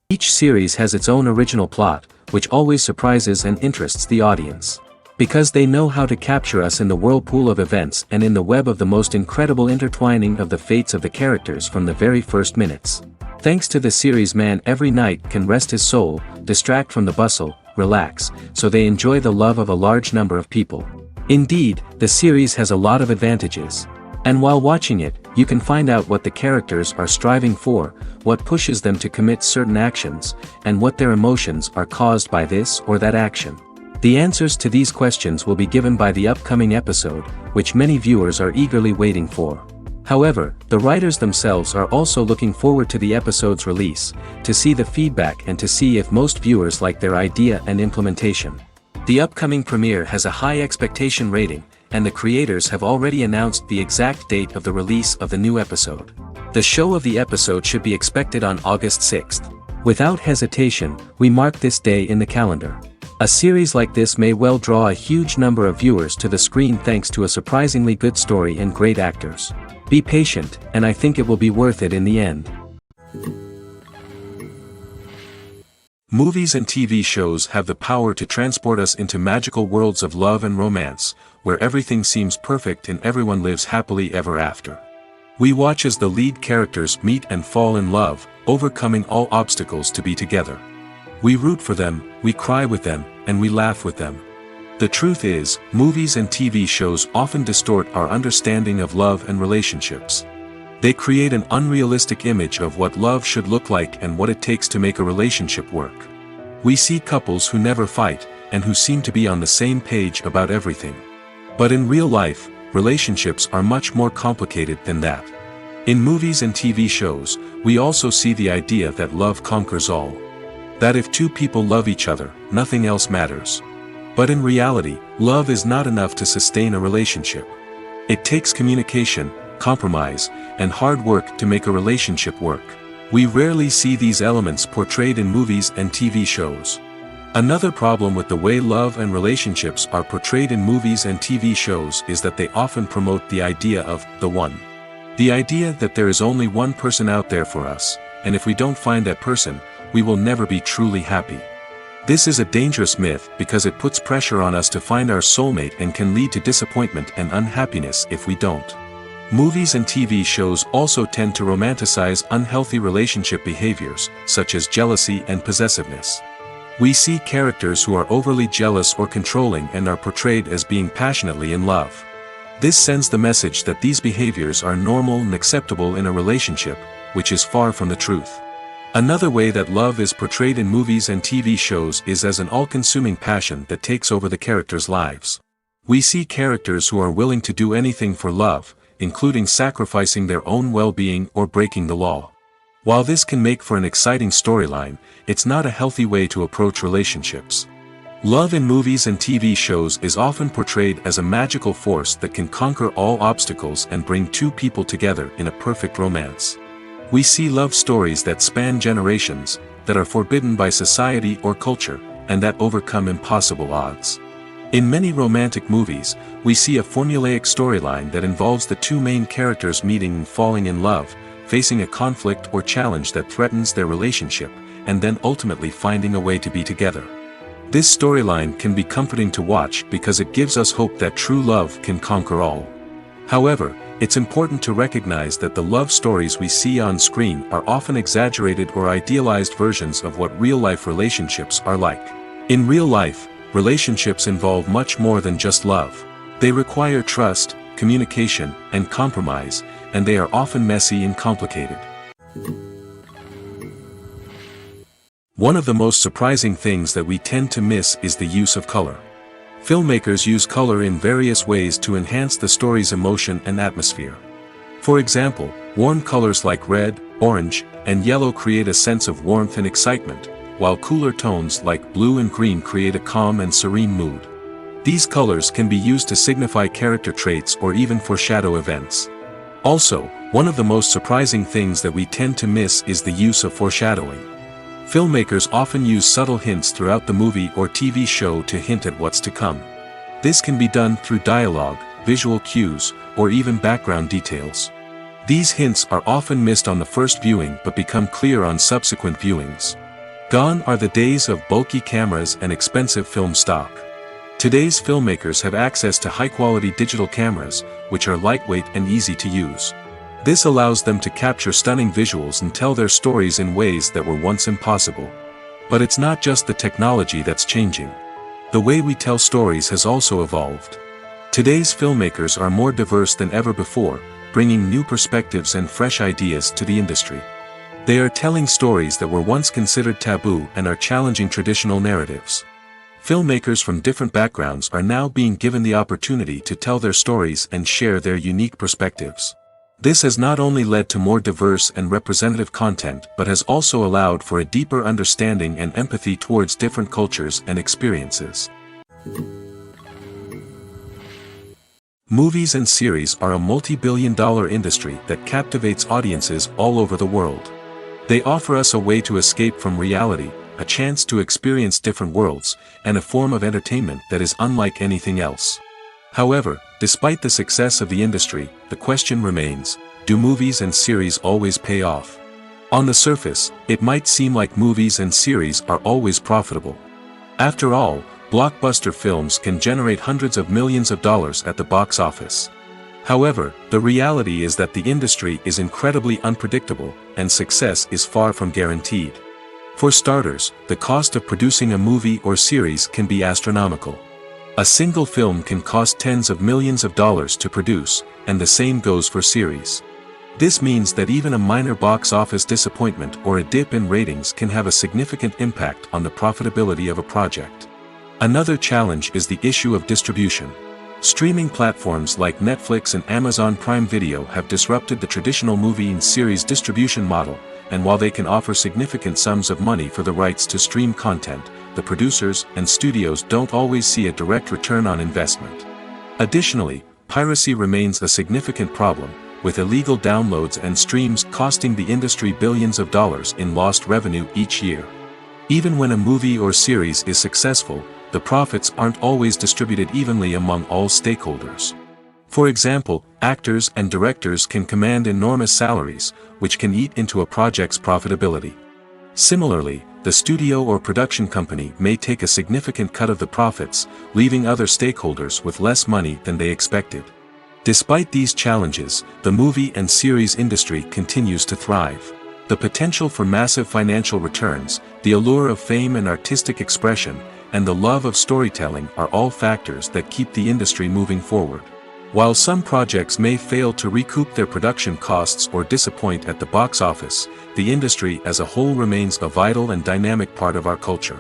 Each series has its own original plot, which always surprises and interests the audience. Because they know how to capture us in the whirlpool of events and in the web of the most incredible intertwining of the fates of the characters from the very first minutes. Thanks to the series, man every night can rest his soul, distract from the bustle, relax, so they enjoy the love of a large number of people. Indeed, the series has a lot of advantages. And while watching it, you can find out what the characters are striving for, what pushes them to commit certain actions, and what their emotions are caused by this or that action. The answers to these questions will be given by the upcoming episode, which many viewers are eagerly waiting for. However, the writers themselves are also looking forward to the episode's release, to see the feedback and to see if most viewers like their idea and implementation. The upcoming premiere has a high expectation rating, and the creators have already announced the exact date of the release of the new episode. The show of the episode should be expected on August 6th. Without hesitation, we mark this day in the calendar. A series like this may well draw a huge number of viewers to the screen thanks to a surprisingly good story and great actors. Be patient, and I think it will be worth it in the end. Movies and TV shows have the power to transport us into magical worlds of love and romance, where everything seems perfect and everyone lives happily ever after. We watch as the lead characters meet and fall in love, overcoming all obstacles to be together. We root for them, we cry with them, and we laugh with them. The truth is, movies and TV shows often distort our understanding of love and relationships. They create an unrealistic image of what love should look like and what it takes to make a relationship work. We see couples who never fight, and who seem to be on the same page about everything. But in real life, relationships are much more complicated than that. In movies and TV shows, we also see the idea that love conquers all. That if two people love each other, nothing else matters. But in reality, love is not enough to sustain a relationship. It takes communication, compromise, and hard work to make a relationship work. We rarely see these elements portrayed in movies and TV shows. Another problem with the way love and relationships are portrayed in movies and TV shows is that they often promote the idea of the one. The idea that there is only one person out there for us, and if we don't find that person, we will never be truly happy. This is a dangerous myth because it puts pressure on us to find our soulmate and can lead to disappointment and unhappiness if we don't. Movies and TV shows also tend to romanticize unhealthy relationship behaviors, such as jealousy and possessiveness. We see characters who are overly jealous or controlling and are portrayed as being passionately in love. This sends the message that these behaviors are normal and acceptable in a relationship, which is far from the truth. Another way that love is portrayed in movies and TV shows is as an all-consuming passion that takes over the characters' lives. We see characters who are willing to do anything for love, including sacrificing their own well-being or breaking the law. While this can make for an exciting storyline, it's not a healthy way to approach relationships. Love in movies and TV shows is often portrayed as a magical force that can conquer all obstacles and bring two people together in a perfect romance. We see love stories that span generations, that are forbidden by society or culture, and that overcome impossible odds. In many romantic movies, we see a formulaic storyline that involves the two main characters meeting and falling in love, facing a conflict or challenge that threatens their relationship, and then ultimately finding a way to be together. This storyline can be comforting to watch because it gives us hope that true love can conquer all. However, It's important to recognize that the love stories we see on screen are often exaggerated or idealized versions of what real-life relationships are like. In real life, relationships involve much more than just love. They require trust, communication, and compromise, and they are often messy and complicated. One of the most surprising things that we tend to miss is the use of color. Filmmakers use color in various ways to enhance the story's emotion and atmosphere. For example, warm colors like red, orange, and yellow create a sense of warmth and excitement, while cooler tones like blue and green create a calm and serene mood. These colors can be used to signify character traits or even foreshadow events. Also, one of the most surprising things that we tend to miss is the use of foreshadowing. Filmmakers often use subtle hints throughout the movie or TV show to hint at what's to come. This can be done through dialogue, visual cues, or even background details. These hints are often missed on the first viewing but become clear on subsequent viewings. Gone are the days of bulky cameras and expensive film stock. Today's filmmakers have access to high-quality digital cameras, which are lightweight and easy to use. This allows them to capture stunning visuals and tell their stories in ways that were once impossible. But it's not just the technology that's changing. The way we tell stories has also evolved. Today's filmmakers are more diverse than ever before, bringing new perspectives and fresh ideas to the industry. They are telling stories that were once considered taboo and are challenging traditional narratives. Filmmakers from different backgrounds are now being given the opportunity to tell their stories and share their unique perspectives. This has not only led to more diverse and representative content but has also allowed for a deeper understanding and empathy towards different cultures and experiences. Movies and series are a multi-billion-dollar industry that captivates audiences all over the world. They offer us a way to escape from reality, a chance to experience different worlds, and a form of entertainment that is unlike anything else. However, despite the success of the industry, the question remains, do movies and series always pay off? On the surface, it might seem like movies and series are always profitable. After all, blockbuster films can generate hundreds of millions of dollars at the box office. However, the reality is that the industry is incredibly unpredictable, and success is far from guaranteed. For starters, the cost of producing a movie or series can be astronomical. A single film can cost tens of millions of dollars to produce, and the same goes for series. This means that even a minor box office disappointment or a dip in ratings can have a significant impact on the profitability of a project. Another challenge is the issue of distribution. Streaming platforms like Netflix and Amazon Prime Video have disrupted the traditional movie and series distribution model, and while they can offer significant sums of money for the rights to stream content, the producers and studios don't always see a direct return on investment. Additionally, piracy remains a significant problem, with illegal downloads and streams costing the industry billions of dollars in lost revenue each year. Even when a movie or series is successful, the profits aren't always distributed evenly among all stakeholders. For example, actors and directors can command enormous salaries, which can eat into a project's profitability. Similarly, the studio or production company may take a significant cut of the profits, leaving other stakeholders with less money than they expected. Despite these challenges, the movie and series industry continues to thrive. The potential for massive financial returns, the allure of fame and artistic expression, and the love of storytelling are all factors that keep the industry moving forward. While some projects may fail to recoup their production costs or disappoint at the box office, the industry as a whole remains a vital and dynamic part of our culture.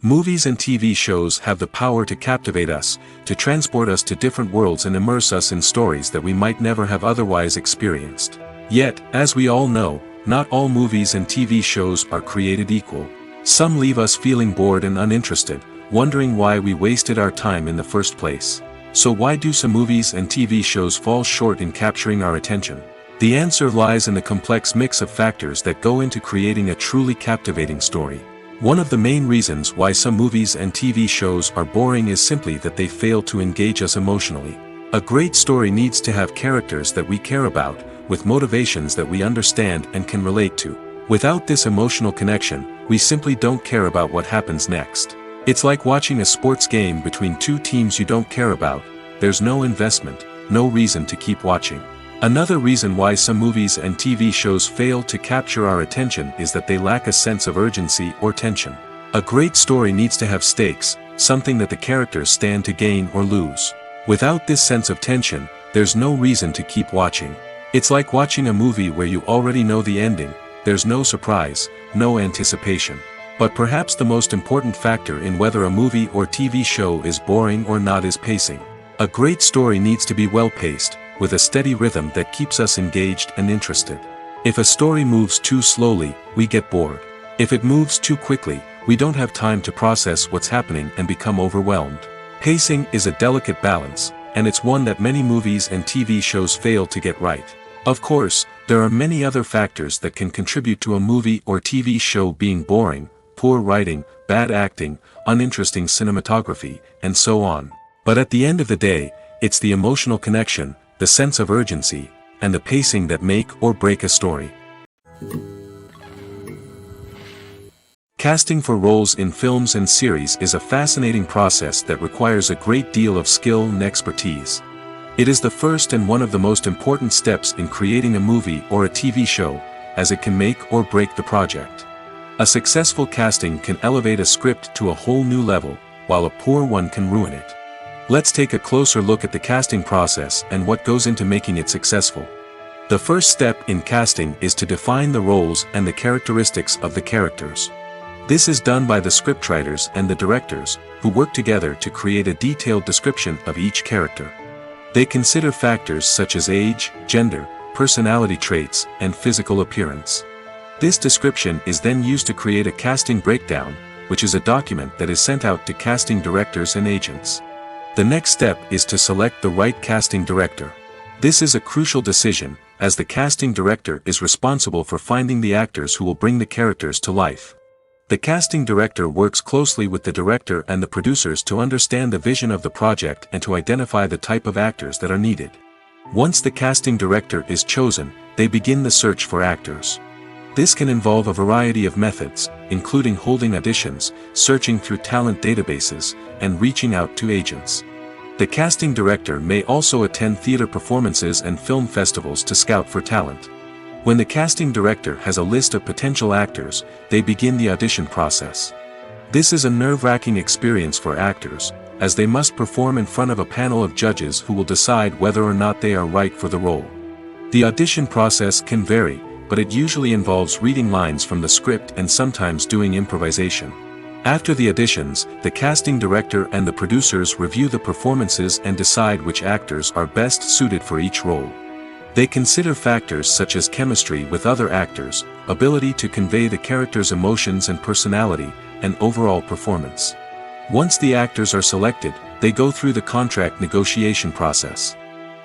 Movies and TV shows have the power to captivate us, to transport us to different worlds and immerse us in stories that we might never have otherwise experienced. Yet, as we all know, not all movies and TV shows are created equal. Some leave us feeling bored and uninterested, wondering why we wasted our time in the first place. So why do some movies and TV shows fall short in capturing our attention? The answer lies in the complex mix of factors that go into creating a truly captivating story. One of the main reasons why some movies and TV shows are boring is simply that they fail to engage us emotionally. A great story needs to have characters that we care about, with motivations that we understand and can relate to. Without this emotional connection, we simply don't care about what happens next. It's like watching a sports game between two teams you don't care about, there's no investment, no reason to keep watching. Another reason why some movies and TV shows fail to capture our attention is that they lack a sense of urgency or tension. A great story needs to have stakes, something that the characters stand to gain or lose. Without this sense of tension, there's no reason to keep watching. It's like watching a movie where you already know the ending, there's no surprise, no anticipation. But perhaps the most important factor in whether a movie or TV show is boring or not is pacing. A great story needs to be well-paced, with a steady rhythm that keeps us engaged and interested. If a story moves too slowly, we get bored. If it moves too quickly, we don't have time to process what's happening and become overwhelmed. Pacing is a delicate balance, and it's one that many movies and TV shows fail to get right. Of course, there are many other factors that can contribute to a movie or TV show being boring: poor writing, bad acting, uninteresting cinematography, and so on. But at the end of the day, it's the emotional connection, the sense of urgency, and the pacing that make or break a story. Casting for roles in films and series is a fascinating process that requires a great deal of skill and expertise. It is the first and one of the most important steps in creating a movie or a TV show, as it can make or break the project. A successful casting can elevate a script to a whole new level, while a poor one can ruin it. Let's take a closer look at the casting process and what goes into making it successful. The first step in casting is to define the roles and the characteristics of the characters. This is done by the scriptwriters and the directors, who work together to create a detailed description of each character. They consider factors such as age, gender, personality traits, and physical appearance. This description is then used to create a casting breakdown, which is a document that is sent out to casting directors and agents. The next step is to select the right casting director. This is a crucial decision, as the casting director is responsible for finding the actors who will bring the characters to life. The casting director works closely with the director and the producers to understand the vision of the project and to identify the type of actors that are needed. Once the casting director is chosen, they begin the search for actors. This can involve a variety of methods, including holding auditions, searching through talent databases, and reaching out to agents. The casting director may also attend theater performances and film festivals to scout for talent. When the casting director has a list of potential actors, they begin the audition process. This is a nerve-wracking experience for actors, as they must perform in front of a panel of judges who will decide whether or not they are right for the role. The audition process can vary, but it usually involves reading lines from the script and sometimes doing improvisation. After the auditions, the casting director and the producers review the performances and decide which actors are best suited for each role. They consider factors such as chemistry with other actors, ability to convey the character's emotions and personality, and overall performance. Once the actors are selected, they go through the contract negotiation process.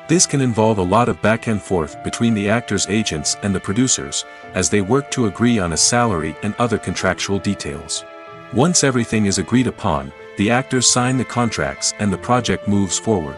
This can involve a lot of back and forth between the actors' agents and the producers, as they work to agree on a salary and other contractual details. Once everything is agreed upon, the actors sign the contracts and the project moves forward.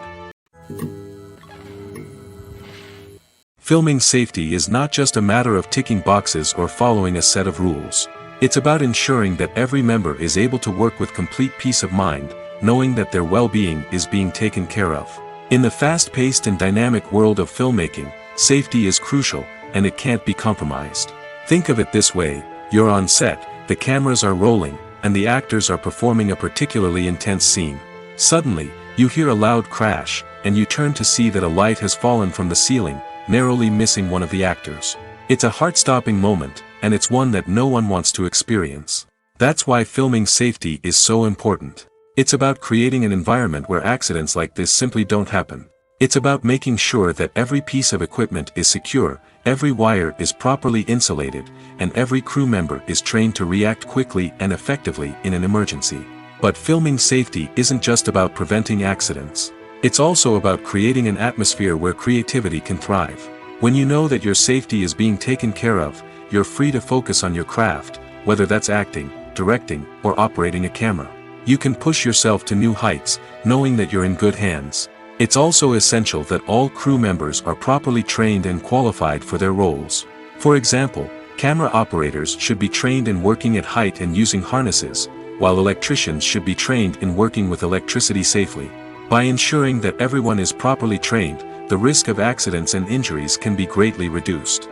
Filming safety is not just a matter of ticking boxes or following a set of rules. It's about ensuring that every member is able to work with complete peace of mind, knowing that their well-being is being taken care of. In the fast-paced and dynamic world of filmmaking, safety is crucial, and it can't be compromised. Think of it this way: you're on set, the cameras are rolling, and the actors are performing a particularly intense scene. Suddenly, you hear a loud crash, and you turn to see that a light has fallen from the ceiling, narrowly missing one of the actors. It's a heart-stopping moment, and it's one that no one wants to experience. That's why filming safety is so important. It's about creating an environment where accidents like this simply don't happen. It's about making sure that every piece of equipment is secure, every wire is properly insulated, and every crew member is trained to react quickly and effectively in an emergency. But filming safety isn't just about preventing accidents. It's also about creating an atmosphere where creativity can thrive. When you know that your safety is being taken care of, you're free to focus on your craft, whether that's acting, directing, or operating a camera. You can push yourself to new heights, knowing that you're in good hands. It's also essential that all crew members are properly trained and qualified for their roles. For example, camera operators should be trained in working at height and using harnesses, while electricians should be trained in working with electricity safely. By ensuring that everyone is properly trained, the risk of accidents and injuries can be greatly reduced.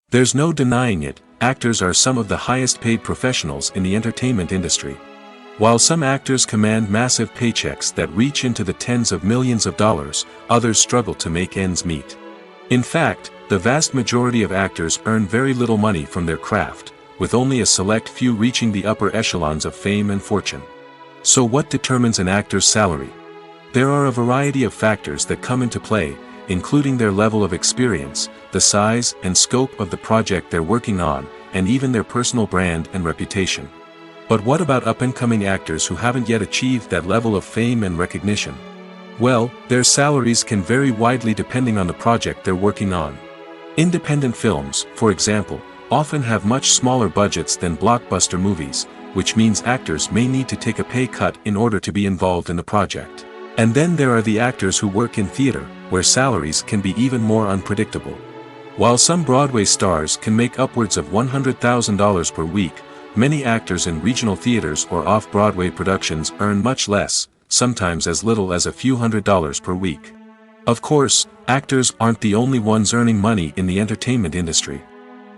There's no denying it, actors are some of the highest paid professionals in the entertainment industry. While some actors command massive paychecks that reach into the tens of millions of dollars, others struggle to make ends meet. In fact, the vast majority of actors earn very little money from their craft, with only a select few reaching the upper echelons of fame and fortune. So what determines an actor's salary? There are a variety of factors that come into play, including their level of experience, the size and scope of the project they're working on, and even their personal brand and reputation. But what about up-and-coming actors who haven't yet achieved that level of fame and recognition? Well, their salaries can vary widely depending on the project they're working on. Independent films, for example, often have much smaller budgets than blockbuster movies, which means actors may need to take a pay cut in order to be involved in the project. And then there are the actors who work in theater, where salaries can be even more unpredictable. While some Broadway stars can make upwards of $100,000 per week, many actors in regional theaters or off-Broadway productions earn much less, sometimes as little as a few $100s per week. Of course, actors aren't the only ones earning money in the entertainment industry.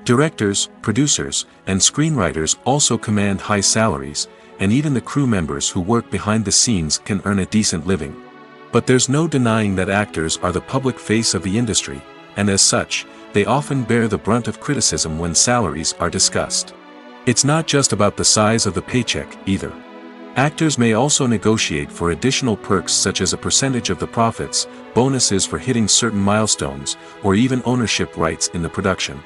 Directors, producers, and screenwriters also command high salaries, and even the crew members who work behind the scenes can earn a decent living. But there's no denying that actors are the public face of the industry, and as such, they often bear the brunt of criticism when salaries are discussed. It's not just about the size of the paycheck, either. Actors may also negotiate for additional perks such as a percentage of the profits, bonuses for hitting certain milestones, or even ownership rights in the production.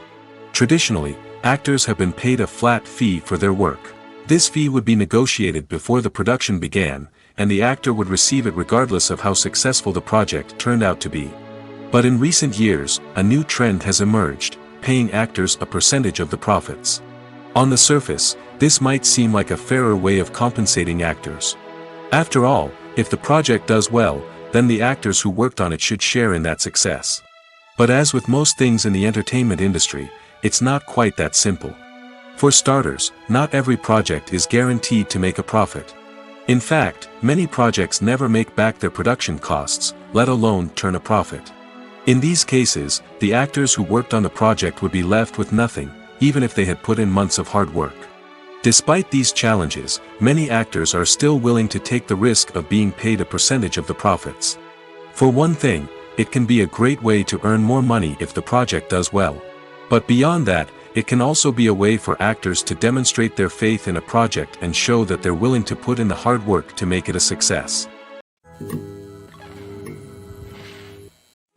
Traditionally, actors have been paid a flat fee for their work. This fee would be negotiated before the production began, and the actor would receive it regardless of how successful the project turned out to be. But in recent years, a new trend has emerged, paying actors a percentage of the profits. On the surface, this might seem like a fairer way of compensating actors. After all, if the project does well, then the actors who worked on it should share in that success. But as with most things in the entertainment industry, it's not quite that simple. For starters, not every project is guaranteed to make a profit. In fact, many projects never make back their production costs, let alone turn a profit. In these cases, the actors who worked on the project would be left with nothing, even if they had put in months of hard work. Despite these challenges, many actors are still willing to take the risk of being paid a percentage of the profits. For one thing, it can be a great way to earn more money if the project does well. But beyond that, it can also be a way for actors to demonstrate their faith in a project and show that they're willing to put in the hard work to make it a success.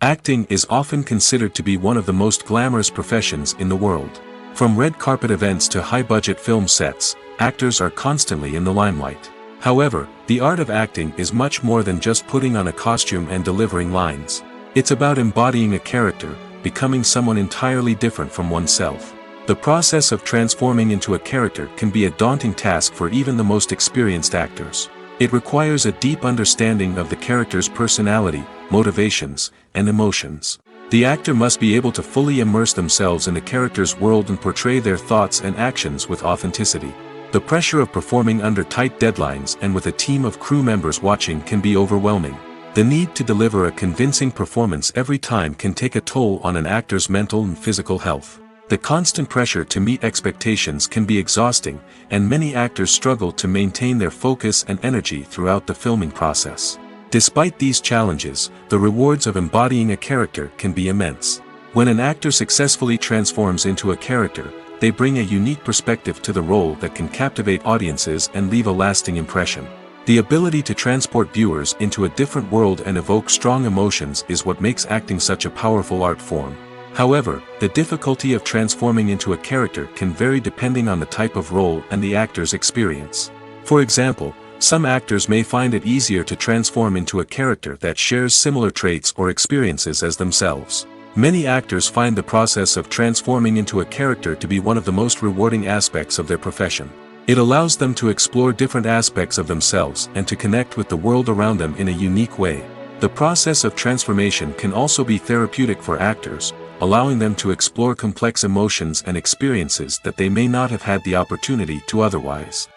Acting is often considered to be one of the most glamorous professions in the world. From red carpet events to high-budget film sets, actors are constantly in the limelight. However, the art of acting is much more than just putting on a costume and delivering lines. It's about embodying a character, becoming someone entirely different from oneself. The process of transforming into a character can be a daunting task for even the most experienced actors. It requires a deep understanding of the character's personality, motivations, and emotions. The actor must be able to fully immerse themselves in the character's world and portray their thoughts and actions with authenticity. The pressure of performing under tight deadlines and with a team of crew members watching can be overwhelming. The need to deliver a convincing performance every time can take a toll on an actor's mental and physical health. The constant pressure to meet expectations can be exhausting, and many actors struggle to maintain their focus and energy throughout the filming process. Despite these challenges, the rewards of embodying a character can be immense. When an actor successfully transforms into a character, they bring a unique perspective to the role that can captivate audiences and leave a lasting impression. The ability to transport viewers into a different world and evoke strong emotions is what makes acting such a powerful art form. However, the difficulty of transforming into a character can vary depending on the type of role and the actor's experience. For example, some actors may find it easier to transform into a character that shares similar traits or experiences as themselves. Many actors find the process of transforming into a character to be one of the most rewarding aspects of their profession. It allows them to explore different aspects of themselves and to connect with the world around them in a unique way. The process of transformation can also be therapeutic for actors, allowing them to explore complex emotions and experiences that they may not have had the opportunity to otherwise.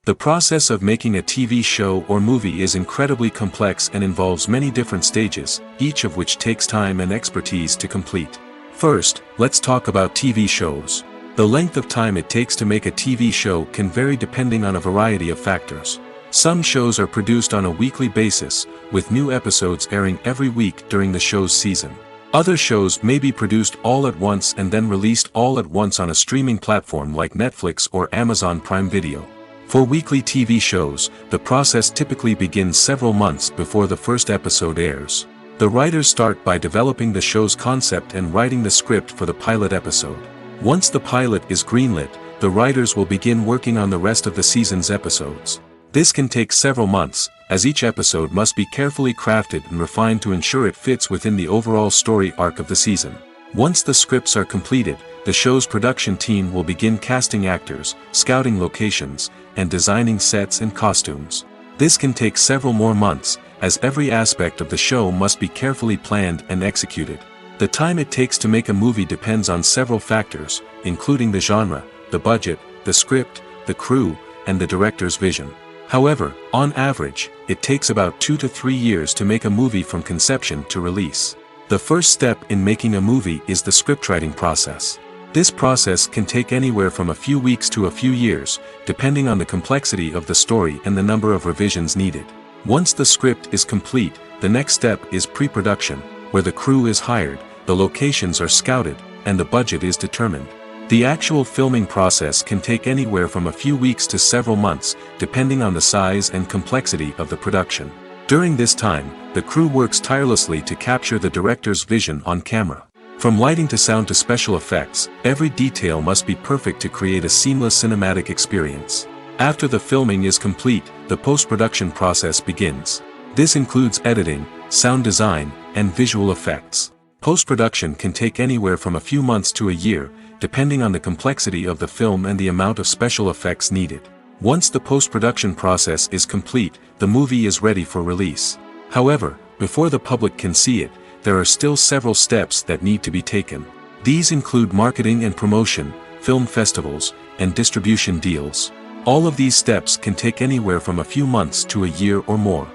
The process of making a TV show or movie is incredibly complex and involves many different stages, each of which takes time and expertise to complete. First, let's talk about TV shows. The length of time it takes to make a TV show can vary depending on a variety of factors. Some shows are produced on a weekly basis, with new episodes airing every week during the show's season. Other shows may be produced all at once and then released all at once on a streaming platform like Netflix or Amazon Prime Video. For weekly TV shows, the process typically begins several months before the first episode airs. The writers start by developing the show's concept and writing the script for the pilot episode. Once the pilot is greenlit, the writers will begin working on the rest of the season's episodes. This can take several months, as each episode must be carefully crafted and refined to ensure it fits within the overall story arc of the season. Once the scripts are completed, the show's production team will begin casting actors, scouting locations, and designing sets and costumes. This can take several more months, as every aspect of the show must be carefully planned and executed. The time it takes to make a movie depends on several factors, including the genre, the budget, the script, the crew, and the director's vision. However, on average, it takes about 2 to 3 years to make a movie from conception to release. The first step in making a movie is the scriptwriting process. This process can take anywhere from a few weeks to a few years, depending on the complexity of the story and the number of revisions needed. Once the script is complete, the next step is pre-production, where the crew is hired, the locations are scouted, and the budget is determined. The actual filming process can take anywhere from a few weeks to several months, depending on the size and complexity of the production. During this time, the crew works tirelessly to capture the director's vision on camera. From lighting to sound to special effects, every detail must be perfect to create a seamless cinematic experience. After the filming is complete, the post-production process begins. This includes editing, sound design, and visual effects. Post-production can take anywhere from a few months to a year, depending on the complexity of the film and the amount of special effects needed. Once the post-production process is complete, the movie is ready for release. However, before the public can see it, there are still several steps that need to be taken. These include marketing and promotion, film festivals, and distribution deals. All of these steps can take anywhere from a few months to a year or more.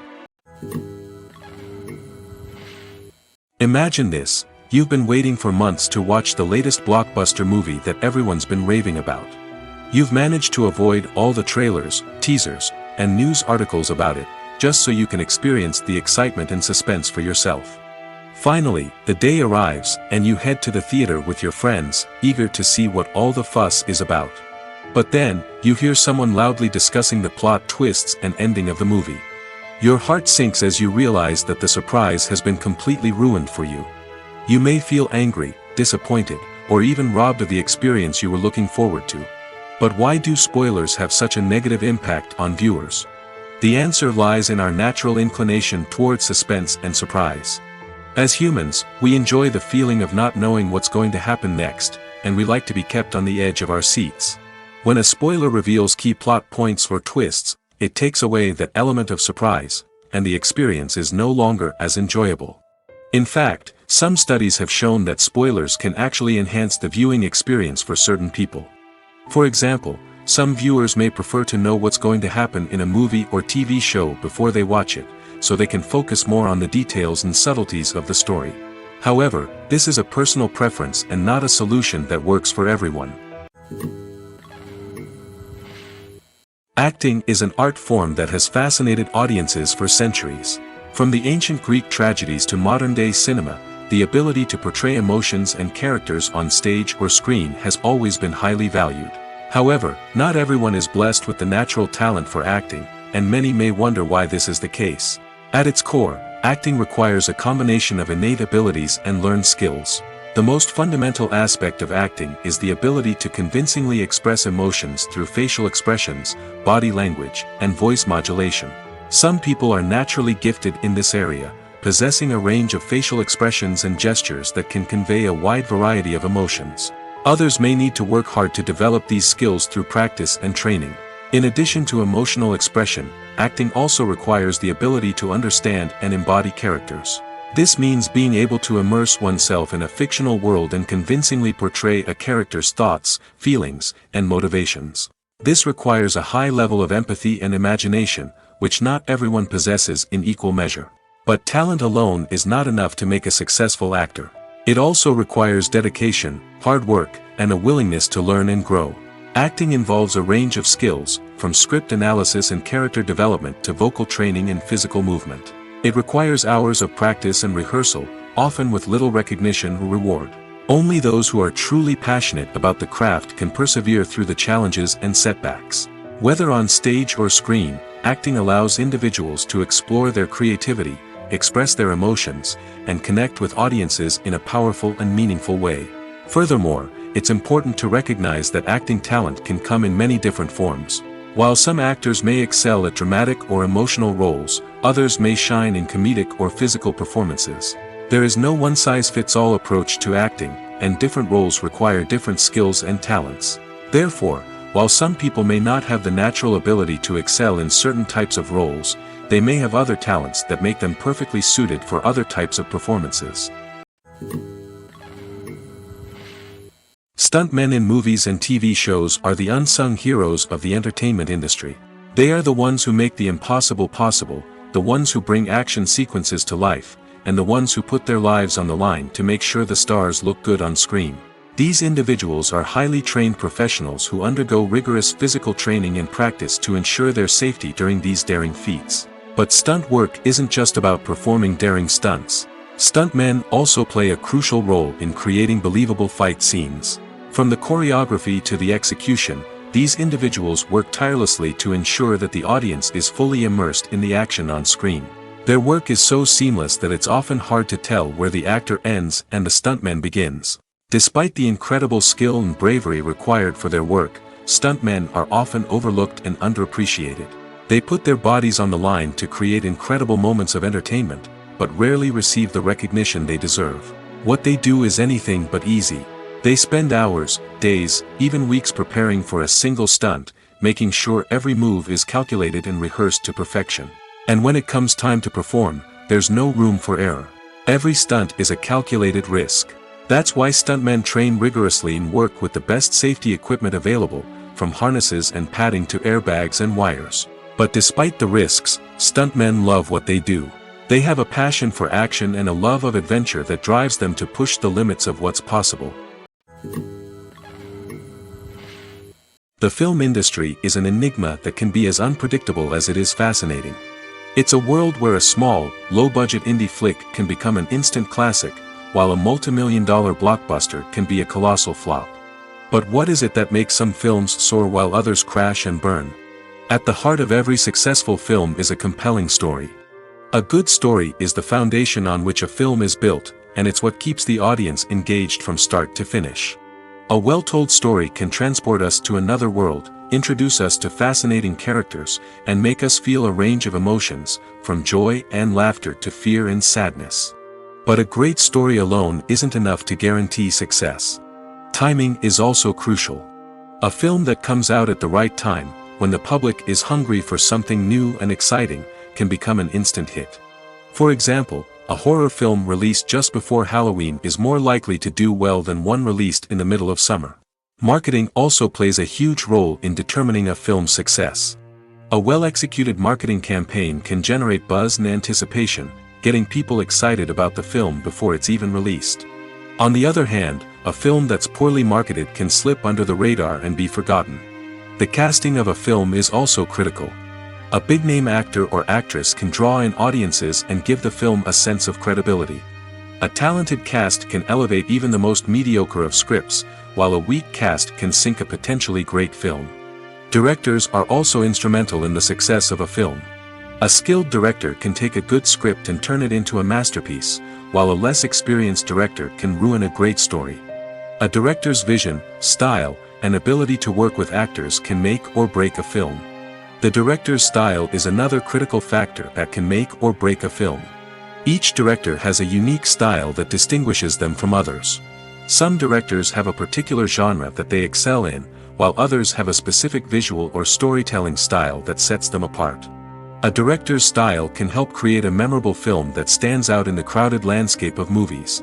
Imagine this: you've been waiting for months to watch the latest blockbuster movie that everyone's been raving about. You've managed to avoid all the trailers, teasers, and news articles about it, just so you can experience the excitement and suspense for yourself. Finally, the day arrives, and you head to the theater with your friends, eager to see what all the fuss is about. But then, you hear someone loudly discussing the plot twists and ending of the movie. Your heart sinks as you realize that the surprise has been completely ruined for you. You may feel angry, disappointed, or even robbed of the experience you were looking forward to. But why do spoilers have such a negative impact on viewers? The answer lies in our natural inclination towards suspense and surprise. As humans, we enjoy the feeling of not knowing what's going to happen next, and we like to be kept on the edge of our seats. When a spoiler reveals key plot points or twists, it takes away that element of surprise, and the experience is no longer as enjoyable. In fact, some studies have shown that spoilers can actually enhance the viewing experience for certain people. For example, some viewers may prefer to know what's going to happen in a movie or TV show before they watch it, so they can focus more on the details and subtleties of the story. However, this is a personal preference and not a solution that works for everyone. Acting is an art form that has fascinated audiences for centuries. From the ancient Greek tragedies to modern-day cinema, the ability to portray emotions and characters on stage or screen has always been highly valued. However, not everyone is blessed with the natural talent for acting, and many may wonder why this is the case. At its core, acting requires a combination of innate abilities and learned skills. The most fundamental aspect of acting is the ability to convincingly express emotions through facial expressions, body language, and voice modulation. Some people are naturally gifted in this area, possessing a range of facial expressions and gestures that can convey a wide variety of emotions. Others may need to work hard to develop these skills through practice and training. In addition to emotional expression, acting also requires the ability to understand and embody characters. This means being able to immerse oneself in a fictional world and convincingly portray a character's thoughts, feelings, and motivations. This requires a high level of empathy and imagination, which not everyone possesses in equal measure. But talent alone is not enough to make a successful actor. It also requires dedication, hard work, and a willingness to learn and grow. Acting involves a range of skills, from script analysis and character development to vocal training and physical movement. It requires hours of practice and rehearsal, often with little recognition or reward. Only those who are truly passionate about the craft can persevere through the challenges and setbacks. Whether on stage or screen, acting allows individuals to explore their creativity, express their emotions, and connect with audiences in a powerful and meaningful way. Furthermore, it's important to recognize that acting talent can come in many different forms. While some actors may excel at dramatic or emotional roles, others may shine in comedic or physical performances. There is no one-size-fits-all approach to acting, and different roles require different skills and talents. Therefore, while some people may not have the natural ability to excel in certain types of roles, they may have other talents that make them perfectly suited for other types of performances. Stuntmen in movies and TV shows are the unsung heroes of the entertainment industry. They are the ones who make the impossible possible, the ones who bring action sequences to life, and the ones who put their lives on the line to make sure the stars look good on screen. These individuals are highly trained professionals who undergo rigorous physical training and practice to ensure their safety during these daring feats. But stunt work isn't just about performing daring stunts. Stuntmen also play a crucial role in creating believable fight scenes. From the choreography to the execution, these individuals work tirelessly to ensure that the audience is fully immersed in the action on screen. Their work is so seamless that it's often hard to tell where the actor ends and the stuntman begins. Despite the incredible skill and bravery required for their work, stuntmen are often overlooked and underappreciated. They put their bodies on the line to create incredible moments of entertainment, but rarely receive the recognition they deserve. What they do is anything but easy. They spend hours, days, even weeks preparing for a single stunt, making sure every move is calculated and rehearsed to perfection. And when it comes time to perform, there's no room for error. Every stunt is a calculated risk. That's why stuntmen train rigorously and work with the best safety equipment available, from harnesses and padding to airbags and wires. But despite the risks, stuntmen love what they do. They have a passion for action and a love of adventure that drives them to push the limits of what's possible. The film industry is an enigma that can be as unpredictable as it is fascinating. It's a world where a small, low-budget indie flick can become an instant classic, while a multi-million-dollar blockbuster can be a colossal flop. But what is it that makes some films soar while others crash and burn? At the heart of every successful film is a compelling story. A good story is the foundation on which a film is built, and it's what keeps the audience engaged from start to finish. A well-told story can transport us to another world, introduce us to fascinating characters, and make us feel a range of emotions, from joy and laughter to fear and sadness. But a great story alone isn't enough to guarantee success. Timing is also crucial. A film that comes out at the right time, when the public is hungry for something new and exciting, can become an instant hit. For example, a horror film released just before Halloween is more likely to do well than one released in the middle of summer. Marketing also plays a huge role in determining a film's success. A well-executed marketing campaign can generate buzz and anticipation, getting people excited about the film before it's even released. On the other hand, a film that's poorly marketed can slip under the radar and be forgotten. The casting of a film is also critical. A big-name actor or actress can draw in audiences and give the film a sense of credibility. A talented cast can elevate even the most mediocre of scripts, while a weak cast can sink a potentially great film. Directors are also instrumental in the success of a film. A skilled director can take a good script and turn it into a masterpiece, while a less experienced director can ruin a great story. A director's vision, style, and ability to work with actors can make or break a film. The director's style is another critical factor that can make or break a film. Each director has a unique style that distinguishes them from others. Some directors have a particular genre that they excel in, while others have a specific visual or storytelling style that sets them apart. A director's style can help create a memorable film that stands out in the crowded landscape of movies.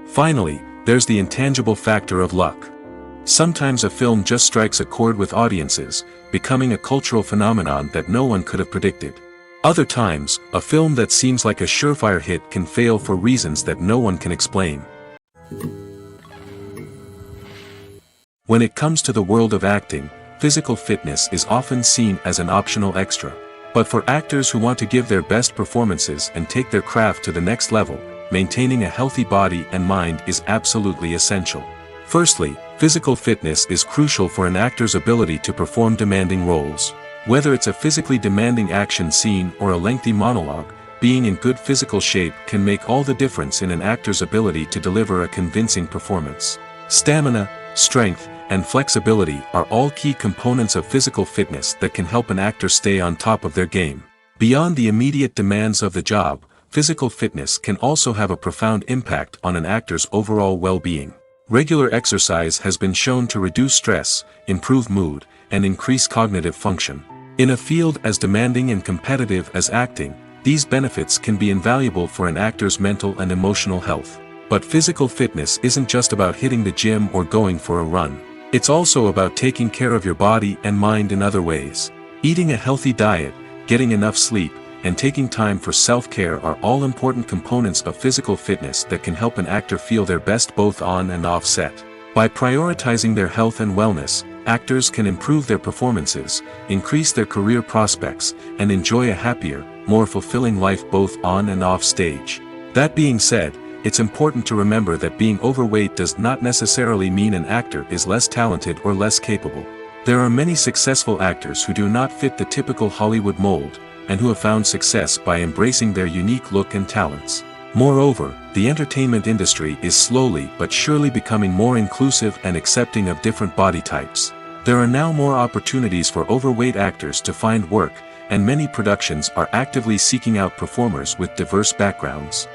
Finally, there's the intangible factor of luck. Sometimes a film just strikes a chord with audiences, becoming a cultural phenomenon that no one could have predicted. Other times, a film that seems like a surefire hit can fail for reasons that no one can explain. When it comes to the world of acting, physical fitness is often seen as an optional extra. But for actors who want to give their best performances and take their craft to the next level, maintaining a healthy body and mind is absolutely essential. Firstly, physical fitness is crucial for an actor's ability to perform demanding roles. Whether it's a physically demanding action scene or a lengthy monologue, being in good physical shape can make all the difference in an actor's ability to deliver a convincing performance. Stamina, strength, and flexibility are all key components of physical fitness that can help an actor stay on top of their game. Beyond the immediate demands of the job, physical fitness can also have a profound impact on an actor's overall well-being. Regular exercise has been shown to reduce stress, improve mood, and increase cognitive function. In a field as demanding and competitive as acting, these benefits can be invaluable for an actor's mental and emotional health. But physical fitness isn't just about hitting the gym or going for a run. It's also about taking care of your body and mind in other ways. Eating a healthy diet, getting enough sleep, and taking time for self-care are all important components of physical fitness that can help an actor feel their best both on and off set. By prioritizing their health and wellness, actors can improve their performances, increase their career prospects, and enjoy a happier, more fulfilling life both on and off stage. That being said, it's important to remember that being overweight does not necessarily mean an actor is less talented or less capable. There are many successful actors who do not fit the typical Hollywood mold, and who have found success by embracing their unique look and talents. Moreover, the entertainment industry is slowly but surely becoming more inclusive and accepting of different body types. There are now more opportunities for overweight actors to find work, and many productions are actively seeking out performers with diverse backgrounds.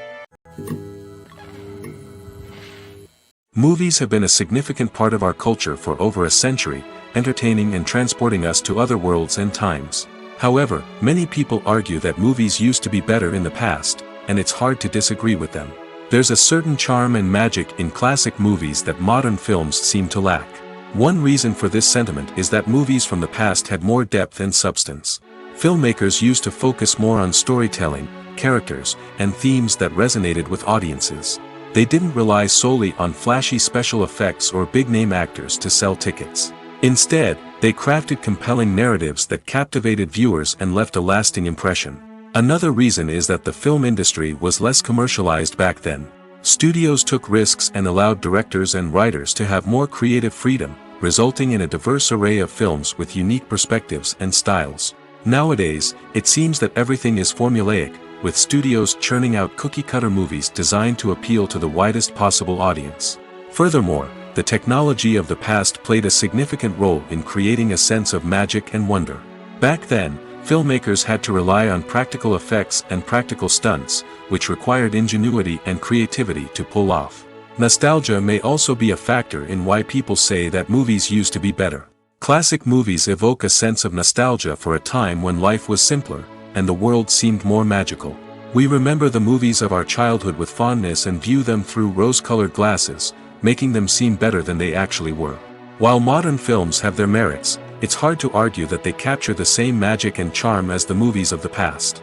Movies have been a significant part of our culture for over a century, entertaining and transporting us to other worlds and times. However, many people argue that movies used to be better in the past, and it's hard to disagree with them. There's a certain charm and magic in classic movies that modern films seem to lack. One reason for this sentiment is that movies from the past had more depth and substance. Filmmakers used to focus more on storytelling, characters, and themes that resonated with audiences. They didn't rely solely on flashy special effects or big-name actors to sell tickets. Instead, they crafted compelling narratives that captivated viewers and left a lasting impression. Another reason is that the film industry was less commercialized back then. Studios took risks and allowed directors and writers to have more creative freedom, resulting in a diverse array of films with unique perspectives and styles. Nowadays, it seems that everything is formulaic, with studios churning out cookie-cutter movies designed to appeal to the widest possible audience. Furthermore, the technology of the past played a significant role in creating a sense of magic and wonder. Back then, filmmakers had to rely on practical effects and practical stunts, which required ingenuity and creativity to pull off. Nostalgia may also be a factor in why people say that movies used to be better. Classic movies evoke a sense of nostalgia for a time when life was simpler, and the world seemed more magical. We remember the movies of our childhood with fondness and view them through rose-colored glasses, making them seem better than they actually were. While modern films have their merits, it's hard to argue that they capture the same magic and charm as the movies of the past.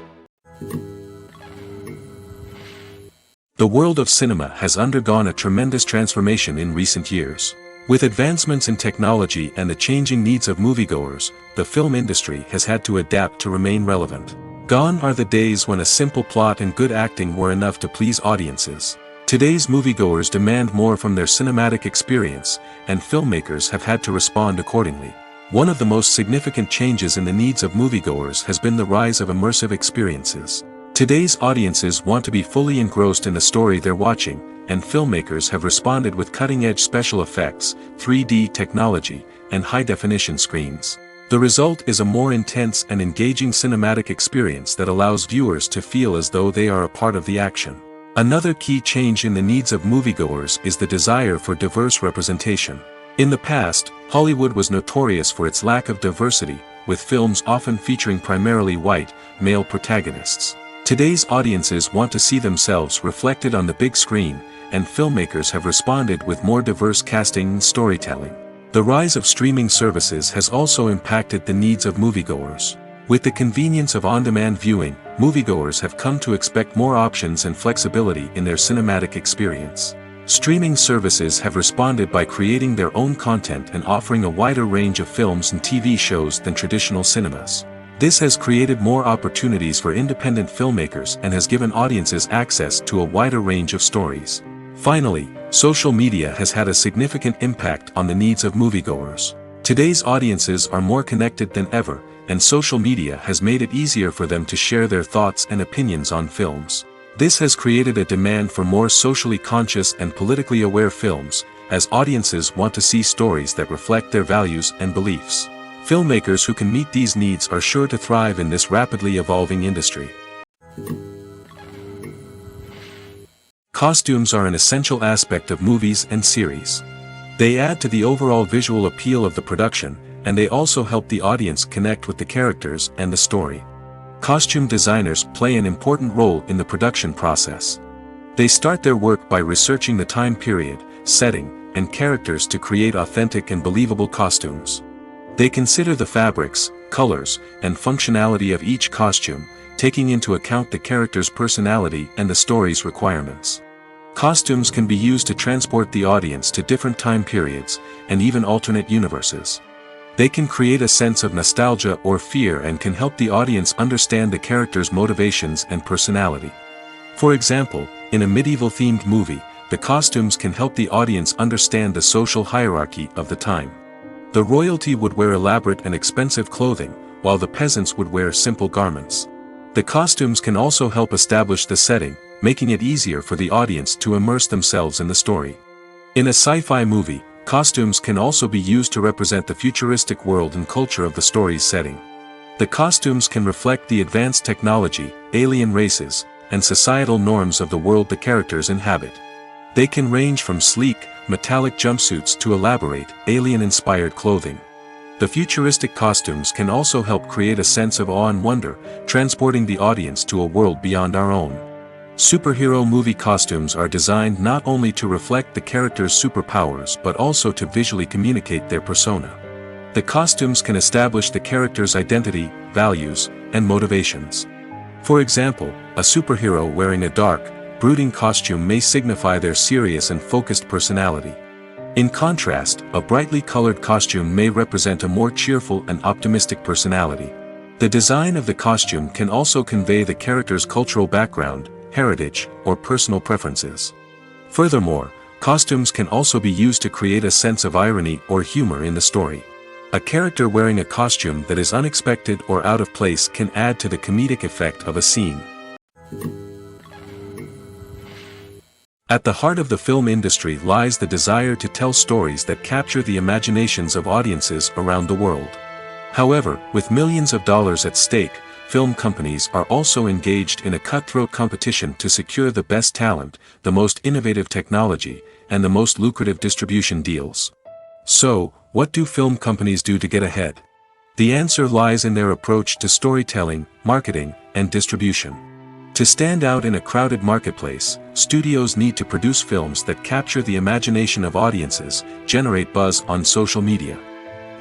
The world of cinema has undergone a tremendous transformation in recent years. With advancements in technology and the changing needs of moviegoers, the film industry has had to adapt to remain relevant. Gone are the days when a simple plot and good acting were enough to please audiences. Today's moviegoers demand more from their cinematic experience, and filmmakers have had to respond accordingly. One of the most significant changes in the needs of moviegoers has been the rise of immersive experiences. Today's audiences want to be fully engrossed in the story they're watching, and filmmakers have responded with cutting-edge special effects, 3D technology, and high-definition screens. The result is a more intense and engaging cinematic experience that allows viewers to feel as though they are a part of the action. Another key change in the needs of moviegoers is the desire for diverse representation. In the past, Hollywood was notorious for its lack of diversity, with films often featuring primarily white, male protagonists. Today's audiences want to see themselves reflected on the big screen, and filmmakers have responded with more diverse casting and storytelling. The rise of streaming services has also impacted the needs of moviegoers. With the convenience of on-demand viewing, moviegoers have come to expect more options and flexibility in their cinematic experience. Streaming services have responded by creating their own content and offering a wider range of films and TV shows than traditional cinemas. This has created more opportunities for independent filmmakers and has given audiences access to a wider range of stories. Finally, social media has had a significant impact on the needs of moviegoers. Today's audiences are more connected than ever, and social media has made it easier for them to share their thoughts and opinions on films. This has created a demand for more socially conscious and politically aware films, as audiences want to see stories that reflect their values and beliefs. Filmmakers who can meet these needs are sure to thrive in this rapidly evolving industry. Costumes are an essential aspect of movies and series. They add to the overall visual appeal of the production, and they also help the audience connect with the characters and the story. Costume designers play an important role in the production process. They start their work by researching the time period, setting, and characters to create authentic and believable costumes. They consider the fabrics, colors, and functionality of each costume, taking into account the character's personality and the story's requirements. Costumes can be used to transport the audience to different time periods, and even alternate universes. They can create a sense of nostalgia or fear and can help the audience understand the character's motivations and personality. For example, in a medieval-themed movie, the costumes can help the audience understand the social hierarchy of the time. The royalty would wear elaborate and expensive clothing, while the peasants would wear simple garments. The costumes can also help establish the setting, making it easier for the audience to immerse themselves in the story. In a sci-fi movie, costumes can also be used to represent the futuristic world and culture of the story's setting. The costumes can reflect the advanced technology, alien races, and societal norms of the world the characters inhabit. They can range from sleek, metallic jumpsuits to elaborate, alien-inspired clothing. The futuristic costumes can also help create a sense of awe and wonder, transporting the audience to a world beyond our own. Superhero movie costumes are designed not only to reflect the character's superpowers but also to visually communicate their persona. The costumes can establish the character's identity, values, and motivations. For example, a superhero wearing a dark, brooding costume may signify their serious and focused personality. In contrast, a brightly colored costume may represent a more cheerful and optimistic personality. The design of the costume can also convey the character's cultural background, heritage, or personal preferences. Furthermore, costumes can also be used to create a sense of irony or humor in the story. A character wearing a costume that is unexpected or out of place can add to the comedic effect of a scene. At the heart of the film industry lies the desire to tell stories that capture the imaginations of audiences around the world. However, with millions of dollars at stake, film companies are also engaged in a cutthroat competition to secure the best talent, the most innovative technology, and the most lucrative distribution deals. So, what do film companies do to get ahead? The answer lies in their approach to storytelling, marketing, and distribution. To stand out in a crowded marketplace, studios need to produce films that capture the imagination of audiences, generate buzz on social media.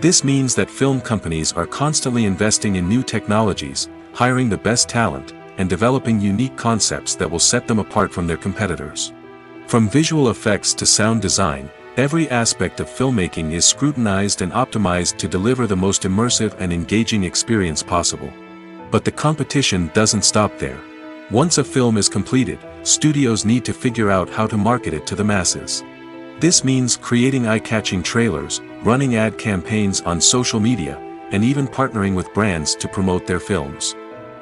This means that film companies are constantly investing in new technologies, hiring the best talent, and developing unique concepts that will set them apart from their competitors. From visual effects to sound design, every aspect of filmmaking is scrutinized and optimized to deliver the most immersive and engaging experience possible. But the competition doesn't stop there. Once a film is completed, studios need to figure out how to market it to the masses. This means creating eye-catching trailers, running ad campaigns on social media, and even partnering with brands to promote their films.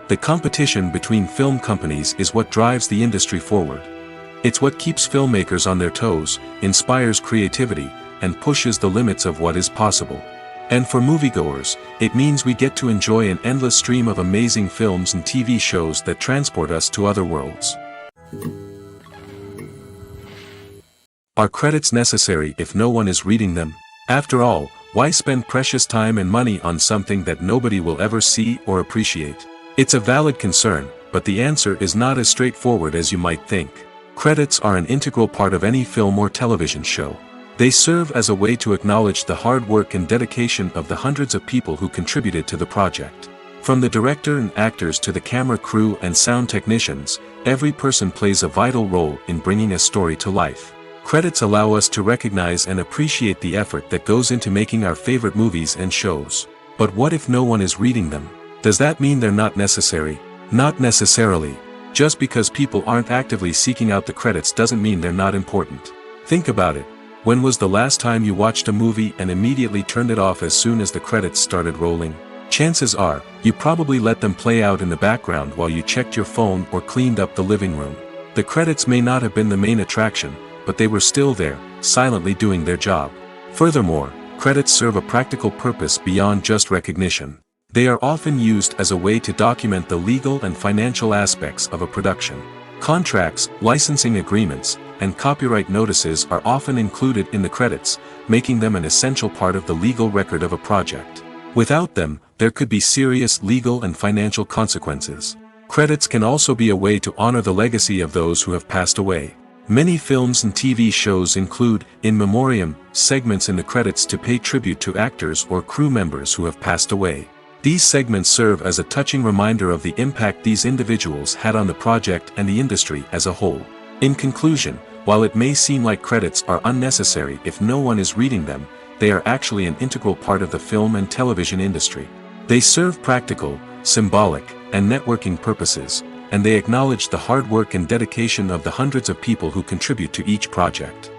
The competition between film companies is what drives the industry forward. It's what keeps filmmakers on their toes, inspires creativity, and pushes the limits of what is possible. And for moviegoers, it means we get to enjoy an endless stream of amazing films and TV shows that transport us to other worlds. Are credits necessary if no one is reading them? After all, why spend precious time and money on something that nobody will ever see or appreciate? It's a valid concern, but the answer is not as straightforward as you might think. Credits are an integral part of any film or television show. They serve as a way to acknowledge the hard work and dedication of the hundreds of people who contributed to the project. From the director and actors to the camera crew and sound technicians, every person plays a vital role in bringing a story to life. Credits allow us to recognize and appreciate the effort that goes into making our favorite movies and shows. But what if no one is reading them? Does that mean they're not necessary? Not necessarily. Just because people aren't actively seeking out the credits doesn't mean they're not important. Think about it. When was the last time you watched a movie and immediately turned it off as soon as the credits started rolling? Chances are, you probably let them play out in the background while you checked your phone or cleaned up the living room. The credits may not have been the main attraction, but they were still there, silently doing their job. Furthermore, credits serve a practical purpose beyond just recognition. They are often used as a way to document the legal and financial aspects of a production. Contracts, licensing agreements, and copyright notices are often included in the credits, making them an essential part of the legal record of a project. Without them, there could be serious legal and financial consequences. Credits can also be a way to honor the legacy of those who have passed away. Many films and TV shows include, in memoriam, segments in the credits to pay tribute to actors or crew members who have passed away. These segments serve as a touching reminder of the impact these individuals had on the project and the industry as a whole. In conclusion, while it may seem like credits are unnecessary if no one is reading them, they are actually an integral part of the film and television industry. They serve practical, symbolic, and networking purposes, and they acknowledge the hard work and dedication of the hundreds of people who contribute to each project.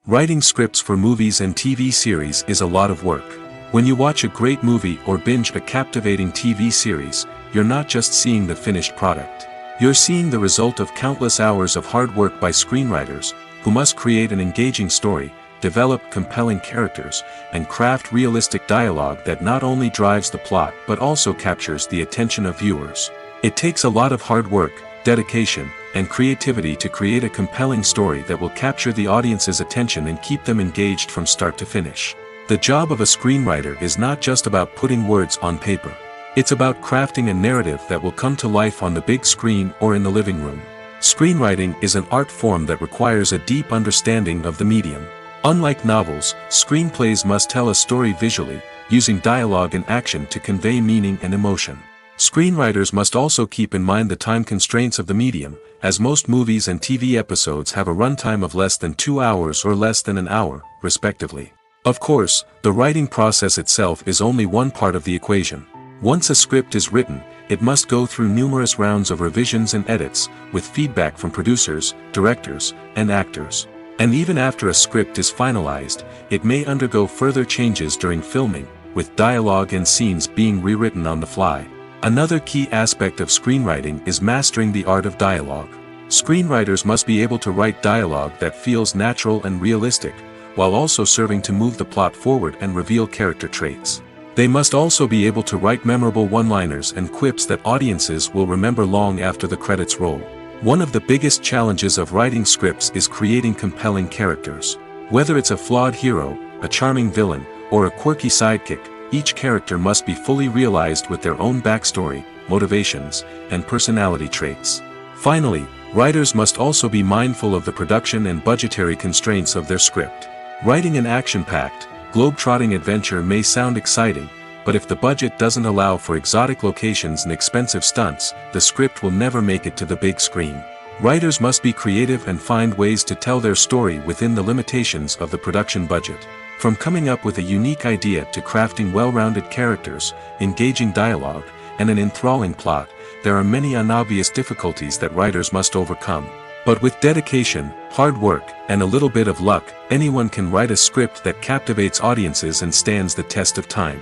Writing scripts for movies and TV series is a lot of work. When you watch a great movie or binge a captivating TV series, you're not just seeing the finished product. You're seeing the result of countless hours of hard work by screenwriters, who must create an engaging story, develop compelling characters, and craft realistic dialogue that not only drives the plot but also captures the attention of viewers. It takes a lot of hard work, dedication, and creativity to create a compelling story that will capture the audience's attention and keep them engaged from start to finish. The job of a screenwriter is not just about putting words on paper. It's about crafting a narrative that will come to life on the big screen or in the living room. Screenwriting is an art form that requires a deep understanding of the medium. Unlike novels, screenplays must tell a story visually, using dialogue and action to convey meaning and emotion. Screenwriters must also keep in mind the time constraints of the medium, as most movies and TV episodes have a runtime of less than 2 hours or less than an hour, respectively. Of course, the writing process itself is only one part of the equation. Once a script is written, it must go through numerous rounds of revisions and edits, with feedback from producers, directors, and actors. And even after a script is finalized, it may undergo further changes during filming, with dialogue and scenes being rewritten on the fly. Another key aspect of screenwriting is mastering the art of dialogue. Screenwriters must be able to write dialogue that feels natural and realistic, while also serving to move the plot forward and reveal character traits. They must also be able to write memorable one-liners and quips that audiences will remember long after the credits roll. One of the biggest challenges of writing scripts is creating compelling characters. Whether it's a flawed hero, a charming villain, or a quirky sidekick, each character must be fully realized with their own backstory, motivations, and personality traits. Finally, writers must also be mindful of the production and budgetary constraints of their script. Writing an action-packed, globe-trotting adventure may sound exciting, but if the budget doesn't allow for exotic locations and expensive stunts, the script will never make it to the big screen. Writers must be creative and find ways to tell their story within the limitations of the production budget. From coming up with a unique idea to crafting well-rounded characters, engaging dialogue, and an enthralling plot, there are many unobvious difficulties that writers must overcome. But with dedication, hard work, and a little bit of luck, anyone can write a script that captivates audiences and stands the test of time.